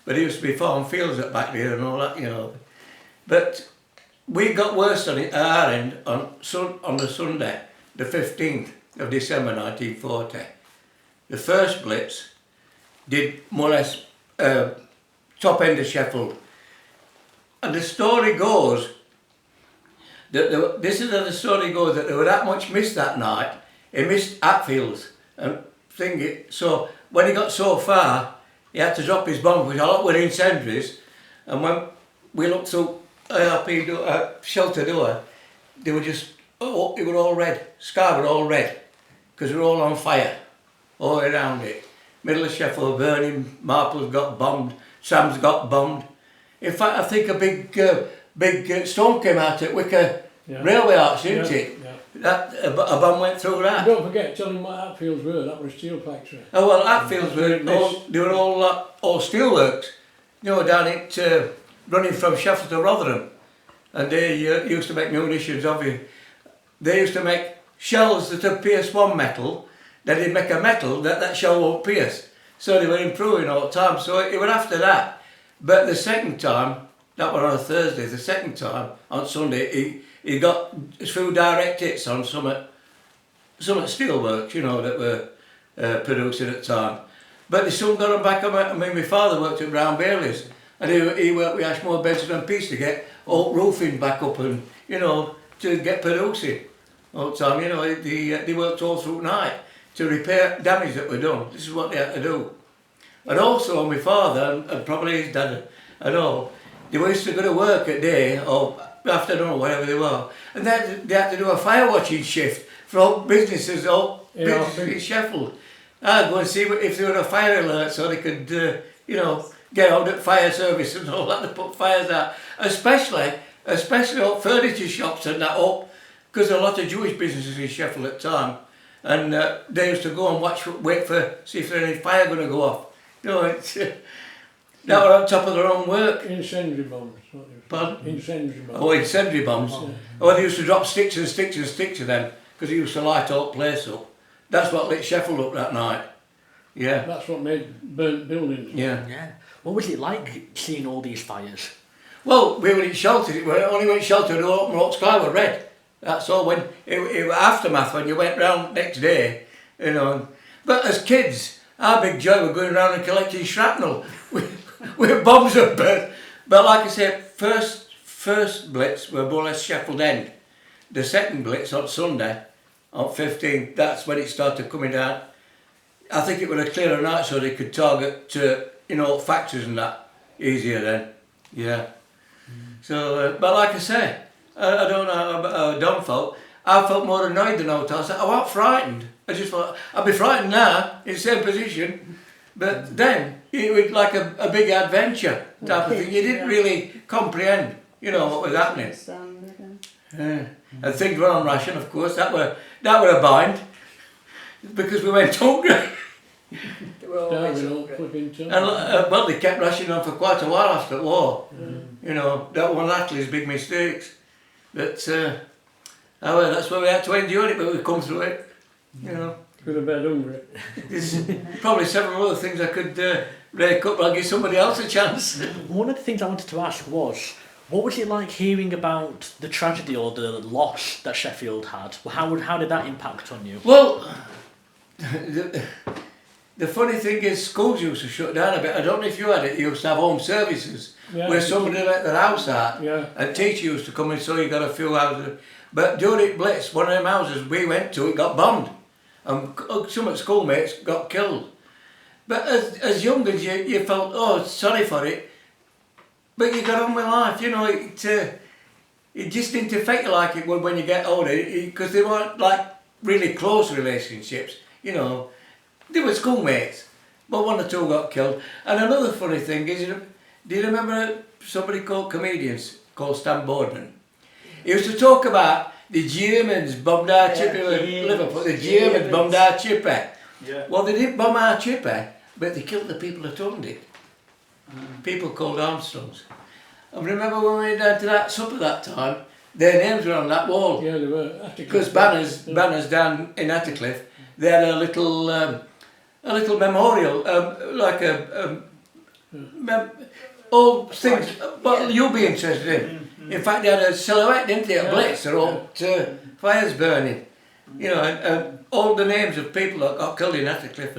but it used to be farm fields at back there and all that, you know. But we got worse on it at our end on the Sunday, the 15th of December 1940. The first Blitz did more or less top end of Sheffield. And the story goes, that the story goes that there were that much mist that night, he missed Hatfields and thingy. So when he got so far, he had to drop his bomb, which a lot were incendiaries. And when we looked through ARP shelter door, they were just, it were all red, sky were all red, because they were all on fire. All around it. Middle of Sheffield burning, Marple's got bombed, Sam's got bombed. In fact, I think a big storm came out at Wicker Railway Arch, didn't it? Yeah. That, a bomb went through that. Don't forget, tell him what Hatfields were, that was a steel factory. Oh well, Hatfields were all steelworks, you know, down at running from Sheffield to Rotherham, and they used to make munitions of it. They used to make shells that had pierced one metal. Then they'd make a metal that shell won't pierce. So they were improving all the time. So it was after that. But the second time, that was on a Thursday, the second time, on Sunday, he got a few direct hits on some steelworks, you know, that were producing at the time. But they soon got them back. I mean, my father worked at Brown Bailey's, and he worked with Ashmore, Benson and Peace to get oak roofing back up and, you know, to get producing all the time. You know, they worked all through night to repair damage that were done. This is what they had to do. And also my father, and probably his dad and all, they used to go to work at day or afternoon or whatever they were, and they had to do a fire watching shift for all businesses, in Sheffield. I'd go and see if there were a fire alert so they could, you know, get out at fire service and all that to put fires out. Especially up furniture shops and that up, because there are a lot of Jewish businesses in Sheffield at the time, and they used to go and wait for, see if there's any fire going to go off. You know, it's, that were on top of their own work. Incendiary bombs. Pardon? Incendiary bombs. Oh, incendiary bombs. Oh, they used to drop sticks and sticks and sticks of them because they used to light the whole place up. That's what lit Sheffield up that night. Yeah. That's what made burnt buildings. Yeah. Yeah. What was it like seeing all these fires? Well, we were in shelter. It were only went shelter the open sky were red. That's all. When it was aftermath when you went round next day, you know. But as kids, our big joy was going around and collecting shrapnel with bombs and burnt. But like I said, first Blitz were more or less Sheffield End. The second Blitz on Sunday, on 15th, that's when it started coming down. I think it was a clearer night so they could target, you know, factories and that easier then. Yeah. So, but like I say, I don't know how Don felt. I felt more annoyed than I was. I wasn't frightened. I just thought, I'd be frightened now, in the same position. But then, it was like a big adventure type of thing. You didn't really comprehend, you know, what was happening. And things were on ration, of course. That were a bind, because we went hungry. They were always hungry. And well, they kept rationing on for quite a while after the war. You know, that one Atlee's big mistakes. But well, that's why we had to endure it, but we come through it. You know. With a bed hungry. There's probably several other things I could rake up, but I'll give somebody else a chance. One of the things I wanted to ask was, what was it like hearing about the tragedy or the loss that Sheffield had? How did that impact on you? Well, the funny thing is, schools used to shut down a bit. I don't know if you had it. You used to have home services where somebody let their house out, and teacher used to come in, so you got a few houses. But during Blitz, one of them houses we went to, it got bombed, and some of the schoolmates got killed. But as young as you felt, oh, sorry for it, but you got on with life. You know, it just didn't affect you like it would when you get older, because they weren't like really close relationships. You know, they were schoolmates, but one or two got killed. And another funny thing is, do you remember somebody called Stan Boardman? He used to talk about the Germans bombed our Chippy in Liverpool. The Germans bombed our Chippy. Yeah. Well, they didn't bomb our Chippy, but they killed the people that owned it. People called Armstrongs. And remember when we went down to that supper that time, their names were on that wall. Yeah, they were. Because Banners down in Attercliff, they had a little memorial, like old things. What you'll be interested in. In fact, they had a silhouette, didn't they, at Blitz, they're all fires burning. You know, and all the names of people that got killed in Attercliff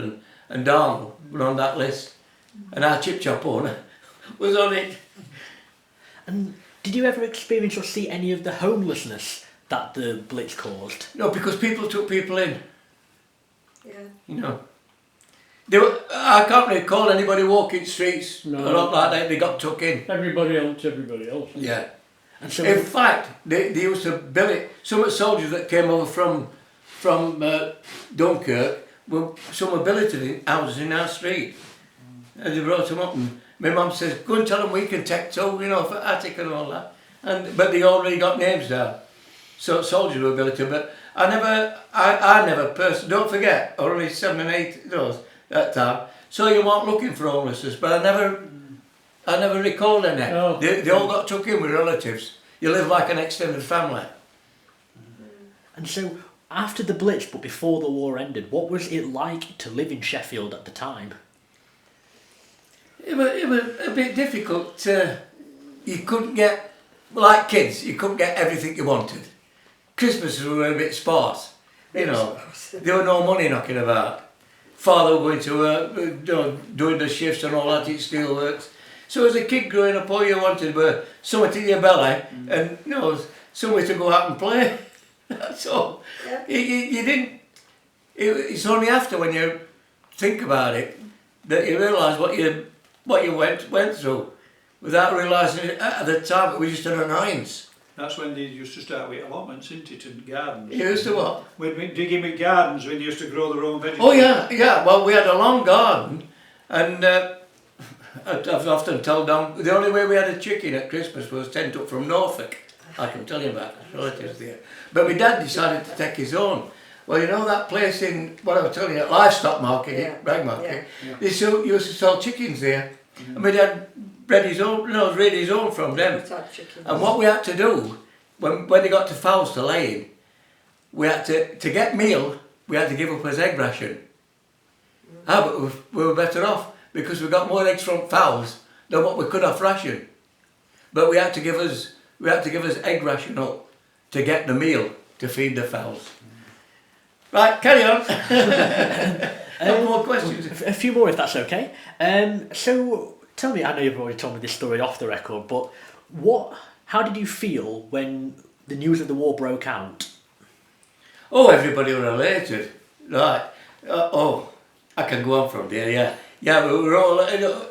and Darnell were on that list. And our chip chop owner was on it. And did you ever experience or see any of the homelessness that the Blitz caused? No, because people took people in. Yeah. You know. I can't recall anybody walking streets or not like that. They got took in. Everybody else. Yeah. And so, in fact, they used to bill it. Some of the soldiers that came over from Dunkirk, some were billeted in houses in our street. And they brought them up, and my mum says, go and tell them we can take two, you know, for attic and all that. But they already got names down. So soldiers were billeted, but I never personally, don't forget, only 7 and 8 those that time. So you weren't looking for homelessness, but I never recalled any. Oh. They all got took in with relatives. You live like an extended family. and so after the Blitz, but before the war ended, what was it like to live in Sheffield at the time? It was a bit difficult. You couldn't get, like kids, you couldn't get everything you wanted. Christmases were a bit sparse, you know. There was no money knocking about. father going to work, doing the shifts and all that, it still works. So as a kid growing up, all you wanted were something in your belly and somewhere to go out and play. That's all. Yeah. You didn't. It's only after when you think about it that you realise what you went through, without realising it at the time. It was just an annoyance. That's when they used to start with allotments, isn't it, and gardens. You used to what? When we digging with gardens, when they used to grow their own vegetables. Oh yeah. Well, we had a long garden, and I've often told them the only way we had a chicken at Christmas was sent up from Norfolk. I can tell you about the relatives there. But my dad decided to take his own. Well, you know that place in what I was telling you, livestock market, Bragg Market. Yeah. They used to sell chickens there, and my dad bred his own from them. And what we had to do when they got to fowls to laying, we had to get meal. We had to give up his egg ration. But we were better off because we got more eggs from fowls than what we could have ration. But we had to give us egg ration up to get the meal to feed the fowls. Right, carry on. More questions? A few more, if that's okay. So, tell me, I know you've already told me this story off the record, but how did you feel when the news of the war broke out? Oh, everybody was elated. Right. I can go on from there, yeah. Yeah, we were all,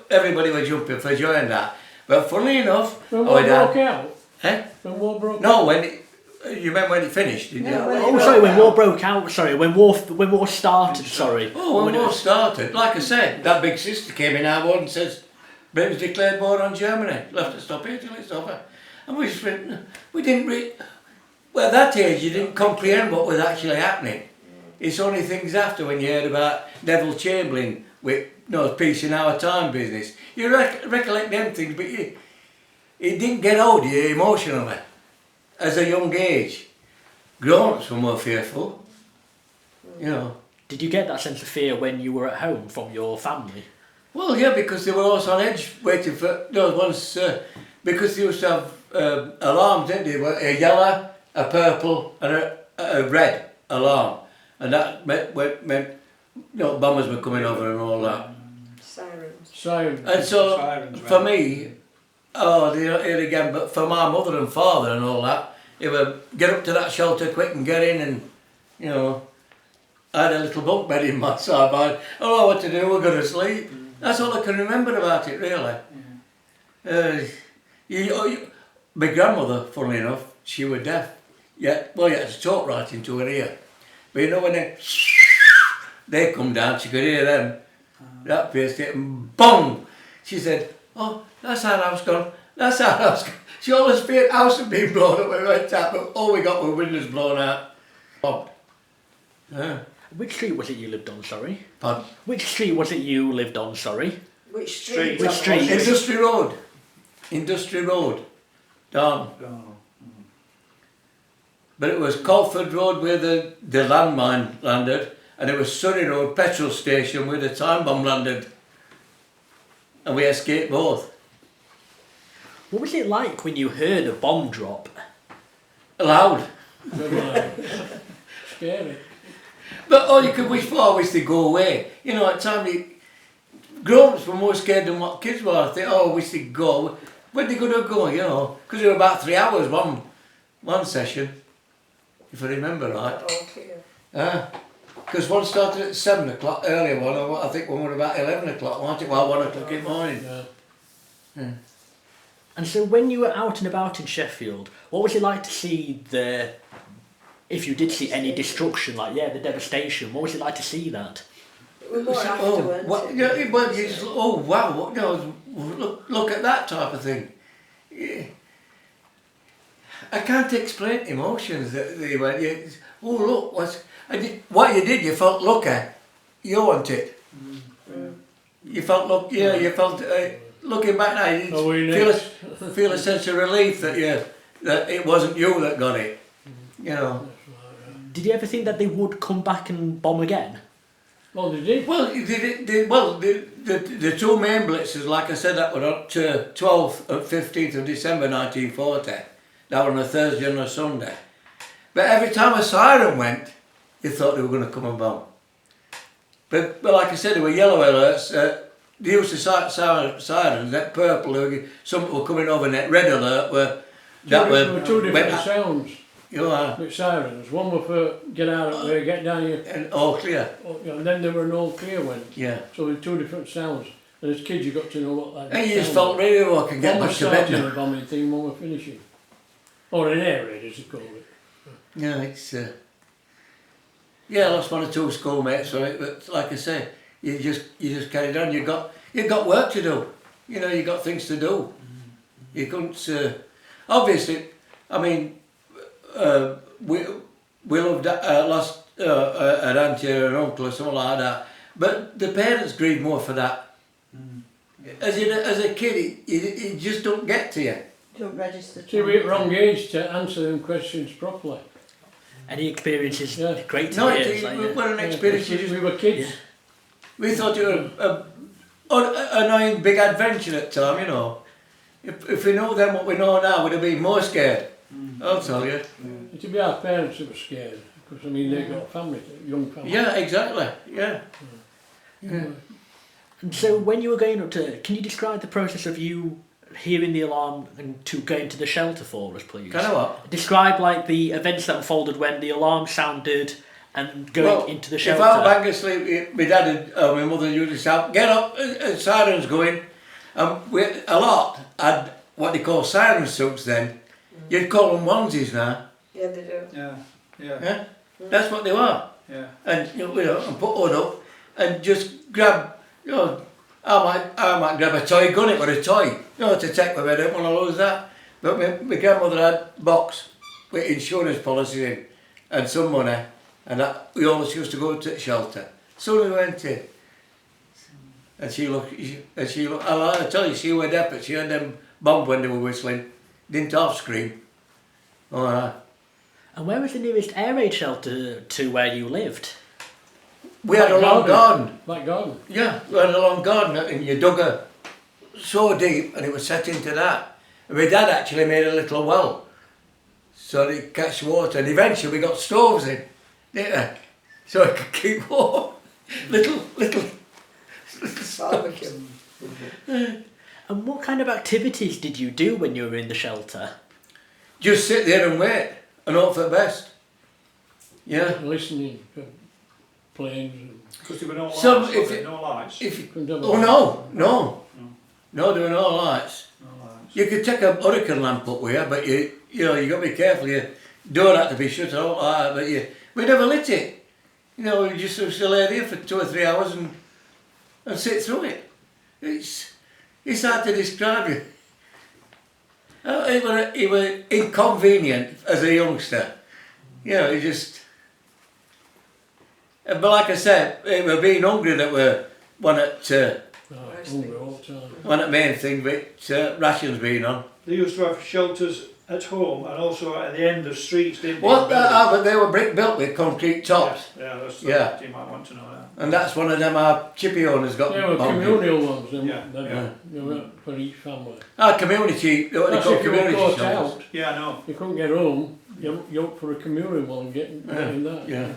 everybody was jumping for joy and that. But funnily enough... When war broke out? Eh? When war broke out? No, you meant when it finished, didn't you? When war broke out, when war started, sorry. Oh, when war started, like I said, that big sister came in our ward and says, Britain's declared war on Germany. We'll have to stop here till it's over. And we just went, well, at that age you didn't comprehend what was actually happening. It's only things after when you heard about Neville Chamberlain with peace in our time business. You recollect them things, but it didn't get hold of you emotionally. As a young age, grown-ups were more fearful, Did you get that sense of fear when you were at home from your family? Well, yeah, because they were also on edge waiting for because they used to have alarms, didn't they? A yellow, a purple, and a red alarm, and that meant bombers were coming over and all that. Sirens. And so Sirens, for right. me, here again, but for my mother and father and all that, it would get up to that shelter quick and get in and, I had a little bunk bed in my side. I don't know what to do, we're going to sleep. That's all I can remember about it, really. My grandmother, funnily enough, she was deaf. You had to talk right into her ear. But when they come down, she could hear them. That pierced it and boom! She said, "Oh, that's our house gone. That's our house gone." She always feared the house had been blown up when we went out, but all we got were windows blown out. Bombed. Yeah. Which street was it you lived on, sorry? Pardon? Which street was it you lived on, sorry? Which street? Which street? Industry Road. Down. But it was Colford Road where the landmine landed, and it was Surrey Road petrol station where the time bomb landed. And we escaped both. What was it like when you heard a bomb drop? Loud. Scary. But all you could wish for was to go away. At times, grown-ups were more scared than what kids were. I think, I wish they'd go. When they could go, because it was about 3 hours one session, if I remember right. Okay. Because one started at 7 o'clock, earlier one, I think one was about 11 o'clock, wasn't it? Well, 1 o'clock in the morning. Yeah. And so when you were out and about in Sheffield, what was it like to see if you did see any destruction, the devastation, what was it like to see that? We were more afterwards. Wow, look at that type of thing. Yeah. I can't explain emotions that they went, what you did, you felt lucky, you want it. You felt, you felt, looking back now, you feel a sense of relief that it wasn't you that got it, Did you ever think that they would come back and bomb again? Well, they did. Well, the two main blitzes, like I said, that were on 12th and 15th of December 1940. That were on a Thursday and a Sunday. But every time a siren went, you thought they were going to come and bomb. But like I said, there were yellow alerts. They used to sirens, that purple, some were coming over, and that red alert were... There were two different sounds. You are. With sirens. One were for get out of the way, get down here. And all clear. And then there were an all clear went. Yeah. So there were two different sounds. And as kids you got to know what that And you just felt really well, I can get one back was to bed starting now. the bombing thing, one were finishing. Or an air raid as they call it. Yeah, it's... yeah, I lost one or two schoolmates for it, but like I say, you just carried on. You got work to do. You know, you got things to do. You couldn't... obviously, I mean, we loved lost an auntie or an uncle or something like that, but the parents grieve more for that. As a kid, it just don't get to you. Don't register. See, we're at wrong age to answer them questions properly. Any experiences? Yeah. Great to No, hear. it It's like, wasn't an experience. You just, We were kids. Yeah. we thought it was an annoying big adventure at the time, you know. If we know then what we know now, we'd have been more scared. I'll tell you. To be our parents that were scared. Because, I mean, they've got a family, young family. Yeah, exactly. Yeah. And so when you were going up to, can you describe the process of you hearing the alarm and to going to the shelter for us, please? Kind of what? Describe like the events that unfolded when the alarm sounded and going into the shelter. If I was bang asleep, my dad and my mother used to shout, "Get up, sirens going." We a lot had what they call siren suits then. You'd call them onesies now. Yeah, they do. Yeah, yeah, Yeah? That's what they were. yeah. And you know, and put hood up and just grab, you know, I might grab a toy gun, it was a toy, you know, to take with me. I didn't want to lose that. But my grandmother had a box with insurance policies in and some money, and that, we always used to go to the shelter. So we went in, and she looked, I tell you, she was deaf, but she had them bombs when they were whistling, didn't half scream. Oh, And where was the nearest air raid shelter to where you lived? we had a long garden. Back garden. Yeah, we had a long garden and you dug her so deep and it was set into that. And my dad actually made a little well so that it catch water, and eventually we got stoves in, didn't we? So it could keep warm. little Barbecue. And what kind of activities did you do when you were in the shelter? Just sit there and wait and hope for the best. Yeah. Listening for planes and... Because there were no lights, Some- was if there? it- No lights. If you, couldn't have a- oh no, there were no lights. No lights. You could take a hurricane lamp up with you, but you know, you got to be careful. You don't have to be shut out like that, but we never lit it. You know, we just used to lay there for 2 or 3 hours and sit through it. It's hard to describe it. It was inconvenient as a youngster. You know, it just... But like I said, it was being hungry that were one at hungry all the time. one at main thing, but rations being on. They used to have shelters at home and also at the end of streets, didn't they? Well, but they were brick built with concrete tops. Yeah, that's Yeah. you might want to know that. And that's one of them our chippy owners got. They were bombed. communal ones, Yeah. they were for each family. Our community, what they That's call if you were community caught shelters. out, Yeah, I know. you couldn't get home, you up for a communal one and getting that. Yeah.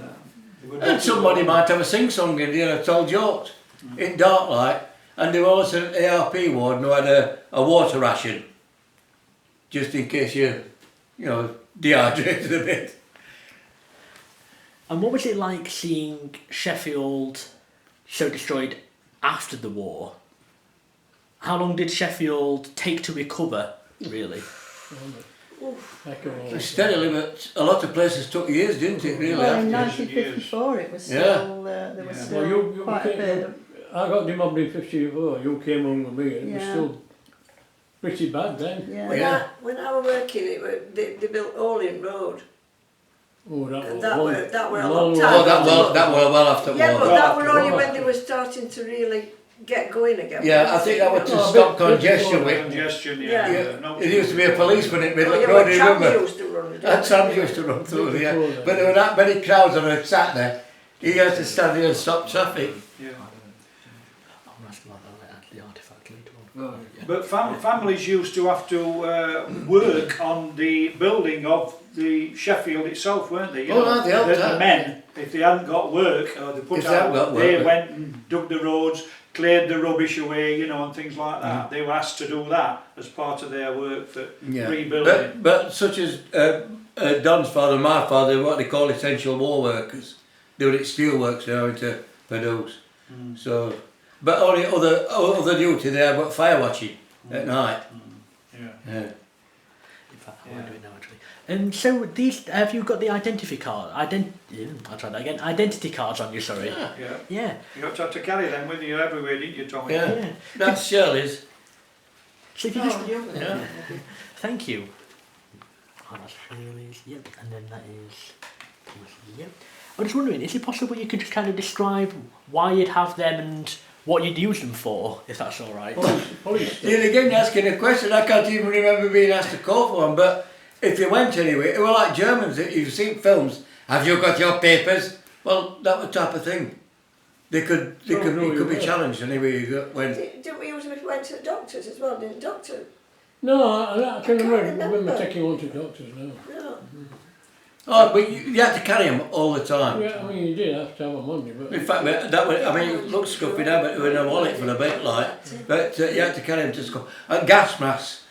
They were And somebody might have a sing-song in there, tell jokes, in dark light, and there was also an ARP warden who had a water ration, just in case you know, dehydrated a bit. And what was it like seeing Sheffield so destroyed after the war? How long did Sheffield take to recover, really? Heck of a- Steadily, but a lot of places took years, didn't it, really? Well, in after? 1954 it was Yeah. still, there was Yeah. still Well, you quite a bit of... I got demobbed in 54, you came home with me, and it was Yeah. still pretty bad then. Yeah. When I was working, they built Orient Road. Oh, that And was that long- were- that were a long long way. Oh, that were well after Yeah, war. but Well, that were only well, when they were starting to really get going again. Yeah, I think that was to Oh, stop bit congestion before with. Congestion, Yeah. yeah. No, There used to be a policeman in Oh, Middle yeah, Road, but remember? trams used to run it. That tram used to run through Bit there, before that. but there were that many crowds on a Saturday, he had to stand there and stop traffic. Yeah. I'll ask about the artefact later on. Well, Yeah. But families used to have to work on the building of the Sheffield itself, weren't they? You Oh, know, they helped the out. men, if they hadn't got work, or they put If they hadn't got out, work, they they- went and dug the roads, cleared the rubbish away, you know, and things like that. They were asked to do that as part of their work for Yeah. rebuilding. But such as Don's father and my father, what they call essential war workers, they were at steelworks now into Meadows. So, but only other duty they had, but fire watching at night. Yeah. Yeah. In fact, I want to do it now actually. So these, have you got the identity card? I'll try that again. Identity cards on you, sorry. Yeah. Yeah. Yeah. You had to have to carry them with you everywhere, didn't you, Tommy? Yeah. Yeah. That's Shirley's. So if you just, Yeah. thank you. Oh, that's Shirley's, yep, and then that is Thomas, yep. I was wondering, is it possible you could just kind of describe why you'd have them and what you'd use them for, if that's all right? Police Then again, you're asking a question, I can't even remember being asked to call for one, but if you went anyway, it were like Germans, you've seen films, have you got your papers? Well, that was the type of thing. It could be challenged anyway you went. Didn't we use them if we went to the doctors as well? Didn't the doctor? No, I can can't remember remember. taking one to doctors now. No. Oh, but you had to carry them all the time. Yeah, I mean, you did have to have them on you, but... In fact, that was, I mean, it looked scuffy now, but it was in a wallet for a bit like. But you had to carry them to school. And gas masks,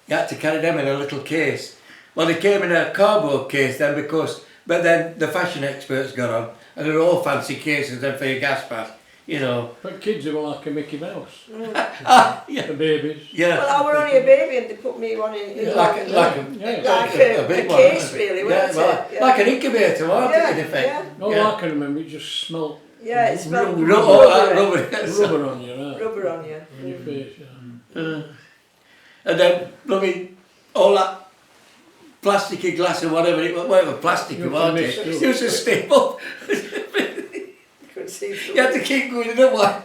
you had to carry them in a little case. Well, they came in a cardboard case then but then the fashion experts got on, and they were all fancy cases then for your gas mask, you know. But kids, they were like a Mickey Mouse. Yeah. The babies. Yeah. Well, I were only a baby and they put me one in Like a big one. case, really, Yeah, wasn't well, it? Yeah. like an incubator, wasn't it, in effect? Yeah, All Yeah. I can remember, it just smelt yeah, it smelled Rubber. rubber on you, right? rubber on you. On your face, yeah. And then, blooming, all that plasticky glass or whatever plastic You you wanted, mixed up. it used to stay up. You couldn't see through You had to it. keep going, you know why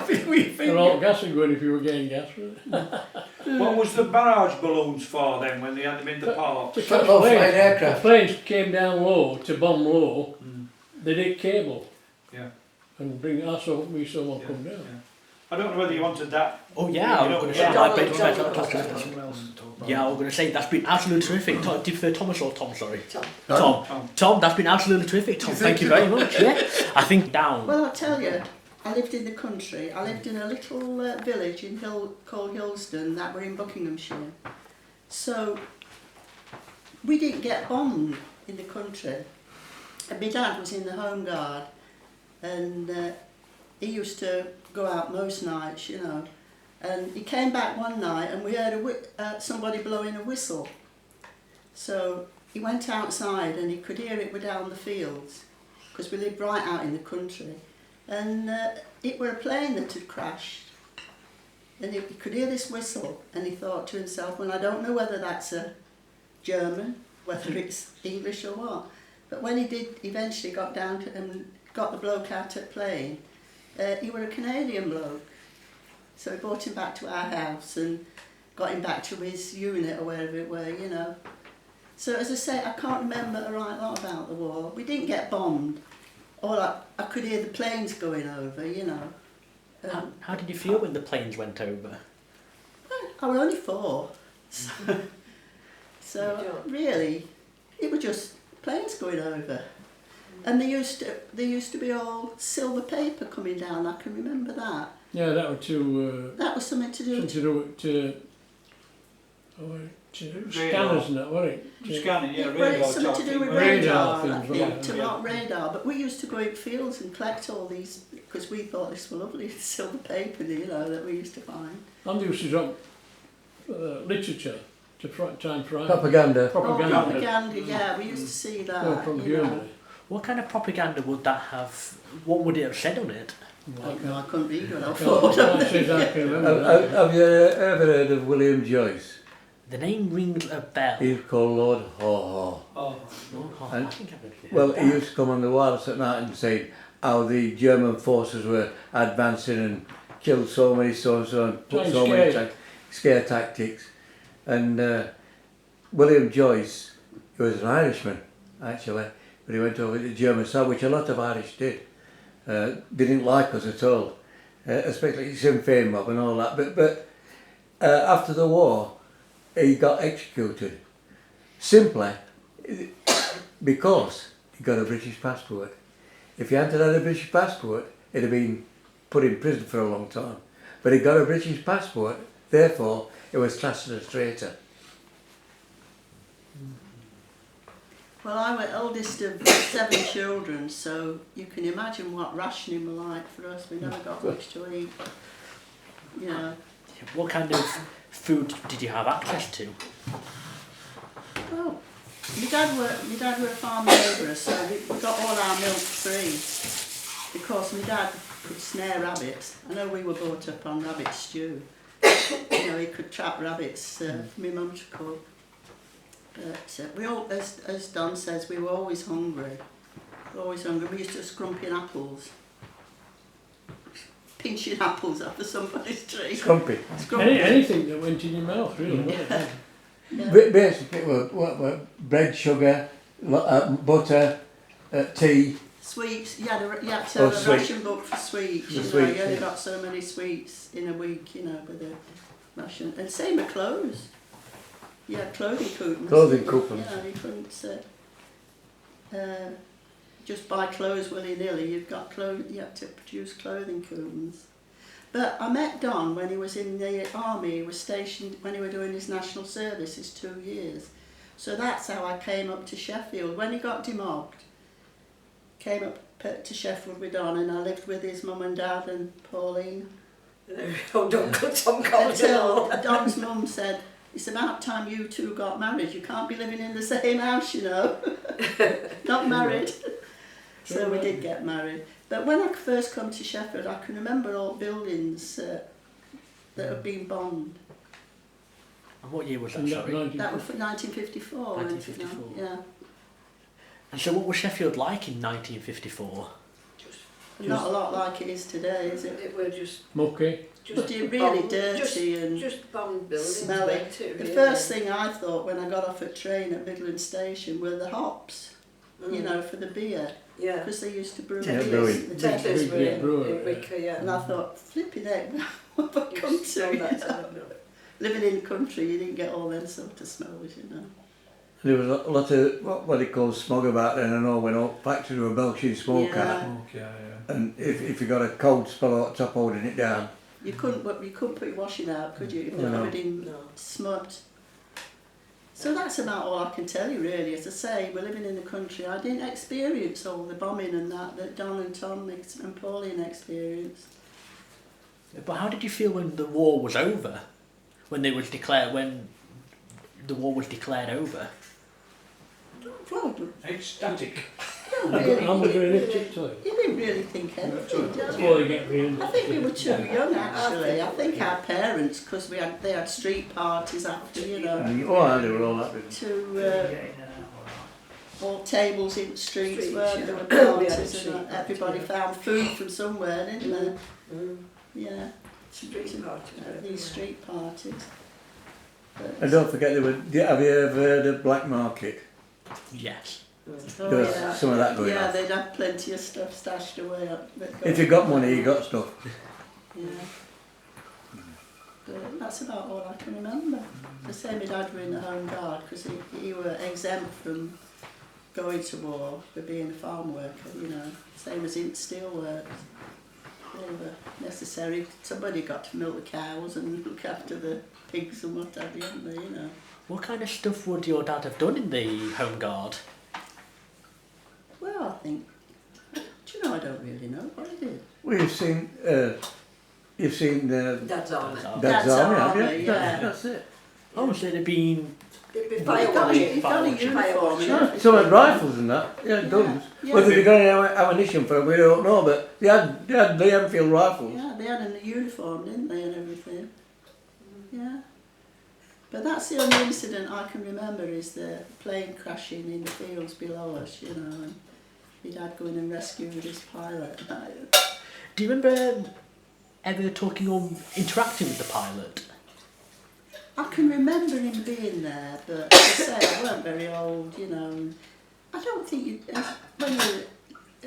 with your And finger. all gas would go in if you were getting gas with it. What was the barrage balloons for then when they had them in the park? To Flying catch planes. aircraft. The planes came down low, to bomb low, they did cable. Yeah. And bring us up, we saw one come down. Yeah. I don't know whether you wanted that. Oh yeah, I was going to say, Yeah, I bet Donald, you Donald. Someone else to talk about. yeah, I was going to say, that's been absolutely terrific. Do you prefer Thomas or Tom, sorry? Tom. Tom, that's been absolutely terrific, Tom. Thank you very much, yeah. I think down. Well, I'll tell you, I lived in the country. I lived in a little village in called Hillsden that were in Buckinghamshire. So we didn't get bombed in the country. And my dad was in the Home Guard, and he used to go out most nights, you know. And he came back one night and we heard somebody blowing a whistle. So he went outside and he could hear it were down the fields, because we lived right out in the country. And it were a plane that had crashed. And he could hear this whistle, and he thought to himself, well, I don't know whether that's a German, whether it's English or what. But when he did eventually got down to and got the bloke out of the plane, he were a Canadian bloke. So we brought him back to our house and got him back to his unit or wherever it were, you know. So as I say, I can't remember a right lot about the war. We didn't get bombed. All I could hear the planes going over, you know. How did you feel when the planes went over? I was only 4. So really, it was just planes going over. And there used to be all silver paper coming down, I can remember that. Yeah, that was to That was something to do with scanners and that, wasn't it? To- Scanning, yeah, well, radar it's something to do with Radar radar, I things, think, right, to yeah. mark radar. But we used to go in fields and collect all these, because we thought this was lovely silver paper, you know, that we used to find. And they used to drop literature to try and frighten Propaganda. propaganda. Oh, propaganda, yeah, we used to see that. From you know. Germany. What kind of propaganda would that have? What would it have said on it? No, I couldn't read what I I thought. can't say I can remember that. Have you ever heard of William Joyce? The name rings a bell. He's called Lord Haw Oh. Oh, And- I think I've heard of it. Well, he used to come on the wireless at night and say how the German forces were advancing and killed so many and put Trying so many scare. scare tactics. And William Joyce, he was an Irishman actually, but he went over to the German side, which a lot of Irish did. They didn't like us at all. especially Sinn Féin mob and all that. But after the war, he got executed simply because he got a British passport. If he hadn't had a British passport, he'd have been put in prison for a long time. But he got a British passport, therefore he was classed as a traitor. Well, I was eldest of 7 children, so you can imagine what rationing were like for us. We never got much to eat. You know. What kind of food did you have access to? Well, my dad were a farm labourer, so we got all our milk free because my dad could snare rabbits. I know we were brought up on rabbit stew. You know, he could trap rabbits for my mum to cook. But we all, as Don says, we were always hungry. Always hungry. We used to scrumping apples. Pinching apples off of somebody's tree. Scrumpy. Anything that went in your mouth, really, wasn't it? Yeah. Basically, were bread, sugar, butter, tea. Sweets, you had to have Oh, a sweet. ration book for sweets. For You know, sweets, you only yeah. got so many sweets in a week, you know, with the ration. And same with clothes. You had clothing coupons. Clothing coupons. You know, you couldn't just buy clothes willy-nilly. You had to produce clothing coupons. But I met Don when he was in the army. He was stationed when he was doing his national service, his 2 years. So that's how I came up to Sheffield. When he got demobbed, came up to Sheffield with Don, and I lived with his mum and dad and Pauline. Oh, don't cut Tom Collins at all. Until Don's mum said, "It's about time you two got married. You can't be living in the same house, you know." Not married. So we did get married. But when I first come to Sheffield, I can remember all buildings that had been bombed. And what year was that, And sorry? That was for 1954. 1954. Yeah. And so what was Sheffield like in 1954? Not a lot like it is today, is it? It were just Mucky. But it really dirty and just bombed buildings. smelly. went to, The yeah. first thing I thought when I got off at train at Midland Station were the hops, you know, for the beer, Yeah. because they used to brew Yeah, beers. brewing. in the Texas Texas were Yeah, in brewer, Wicker, yeah. And I thought, flipping heck, what have I come to? You know? Living in the country, you didn't get all them sort of smells, you know. There was a lot of what they call smog about then and all, when all factories were belching smoke Yeah. out. And if you got a cold spell out top holding it down. You couldn't put your washing out, could you? If they're No. covered in No. smut. So that's about all I can tell you, really. As I say, we're living in the country. I didn't experience all the bombing and that Don and Tom and Pauline experienced. But how did you feel when the war was over? When the war was declared over? Well, Ecstatic. I don't I'm really, going to tip to it. you didn't really think anything, did Before you? they get me I think we were too young, actually. I think our parents, because they had street parties after, you know, Oh, they were all that. to all tables in the streets, Streets, weren't there? yeah. There were We had parties street and parties, everybody yeah. found food from somewhere, didn't they? Mm. Yeah. Street parties, These yeah. street parties. But, And don't forget, have you ever heard of Black Market? Yes. oh, There was yeah. some of that going Yeah, on. they'd have plenty of stuff stashed away. If you got money, you got stuff. Yeah. But that's about all I can remember. The same my dad were in the Home Guard because he were exempt from going to war for being a farm worker, you know, same as in steelworks. They were necessary. Somebody got to milk the cows and look after the pigs and what have you, hadn't they, you know. What kind of stuff would your dad have done in the Home Guard? Well, I think, do you know, I don't really know what he did. Well, you've seen Dad's army. Dad's Army, have Army, you? yeah. That's it. Oh, so it'd have been... It'd be He's fire got watching. a uniform. Yeah, some had rifles and that. Yeah, guns. Yeah. Whether they got any ammunition for them, we don't know. But they had the Enfield rifles. Yeah, they had a uniform, didn't they, and everything. Yeah. But that's the only incident I can remember is the plane crashing in the fields below us, you know, and my dad going and rescuing his pilot. Do you remember ever talking or interacting with the pilot? I can remember him being there, but as I say, I weren't very old, you know. And I don't think when you're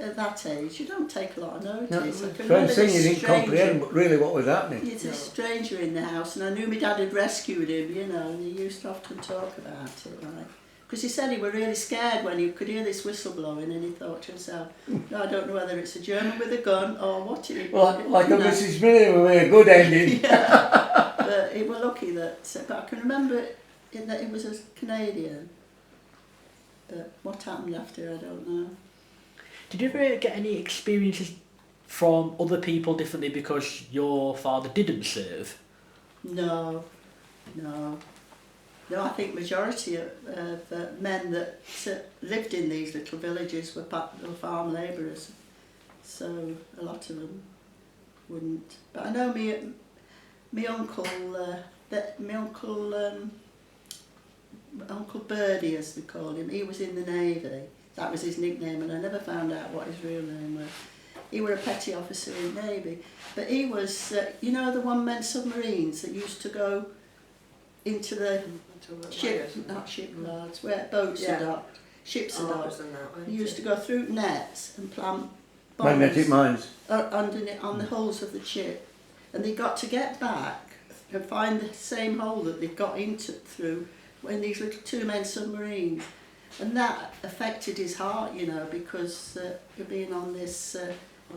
at that age, you don't take a lot of No, notice. I can so I'm remember saying you this didn't stranger- comprehend really what was happening. There's a stranger in the house, and I knew my dad had rescued him, you know, and he used to often talk about it, like. Because he said he were really scared when he could hear this whistle blowing, and he thought to himself, no, I don't know whether it's a German with a gun or what it is. Like a Mrs. Miller with a good ending. Yeah, but he were lucky that, but I can remember that it was a Canadian. But what happened after, I don't know. Did you ever get any experiences from other people differently because your father didn't serve? No. No, I think majority of men that lived in these little villages were farm labourers, so a lot of them wouldn't. But I know my uncle, Uncle Birdie, as they call him, he was in the Navy. That was his nickname, and I never found out what his real name was. He was a petty officer in the Navy, but he was, you know, the one-man submarines that used to go into the shipyards, where boats are docked, ships are docked. He used to go through nets and plant bombs Magnetic mines. underneath on the hulls of the ship, and they got to get back and find the same hole that they got into through in these little two-man submarines, and that affected his heart, you know, because being on this,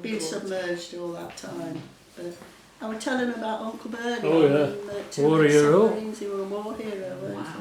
being submerged all that time. But I would tell him about Uncle Birdie. Oh, yeah. War hero. He was a war hero, weren't he?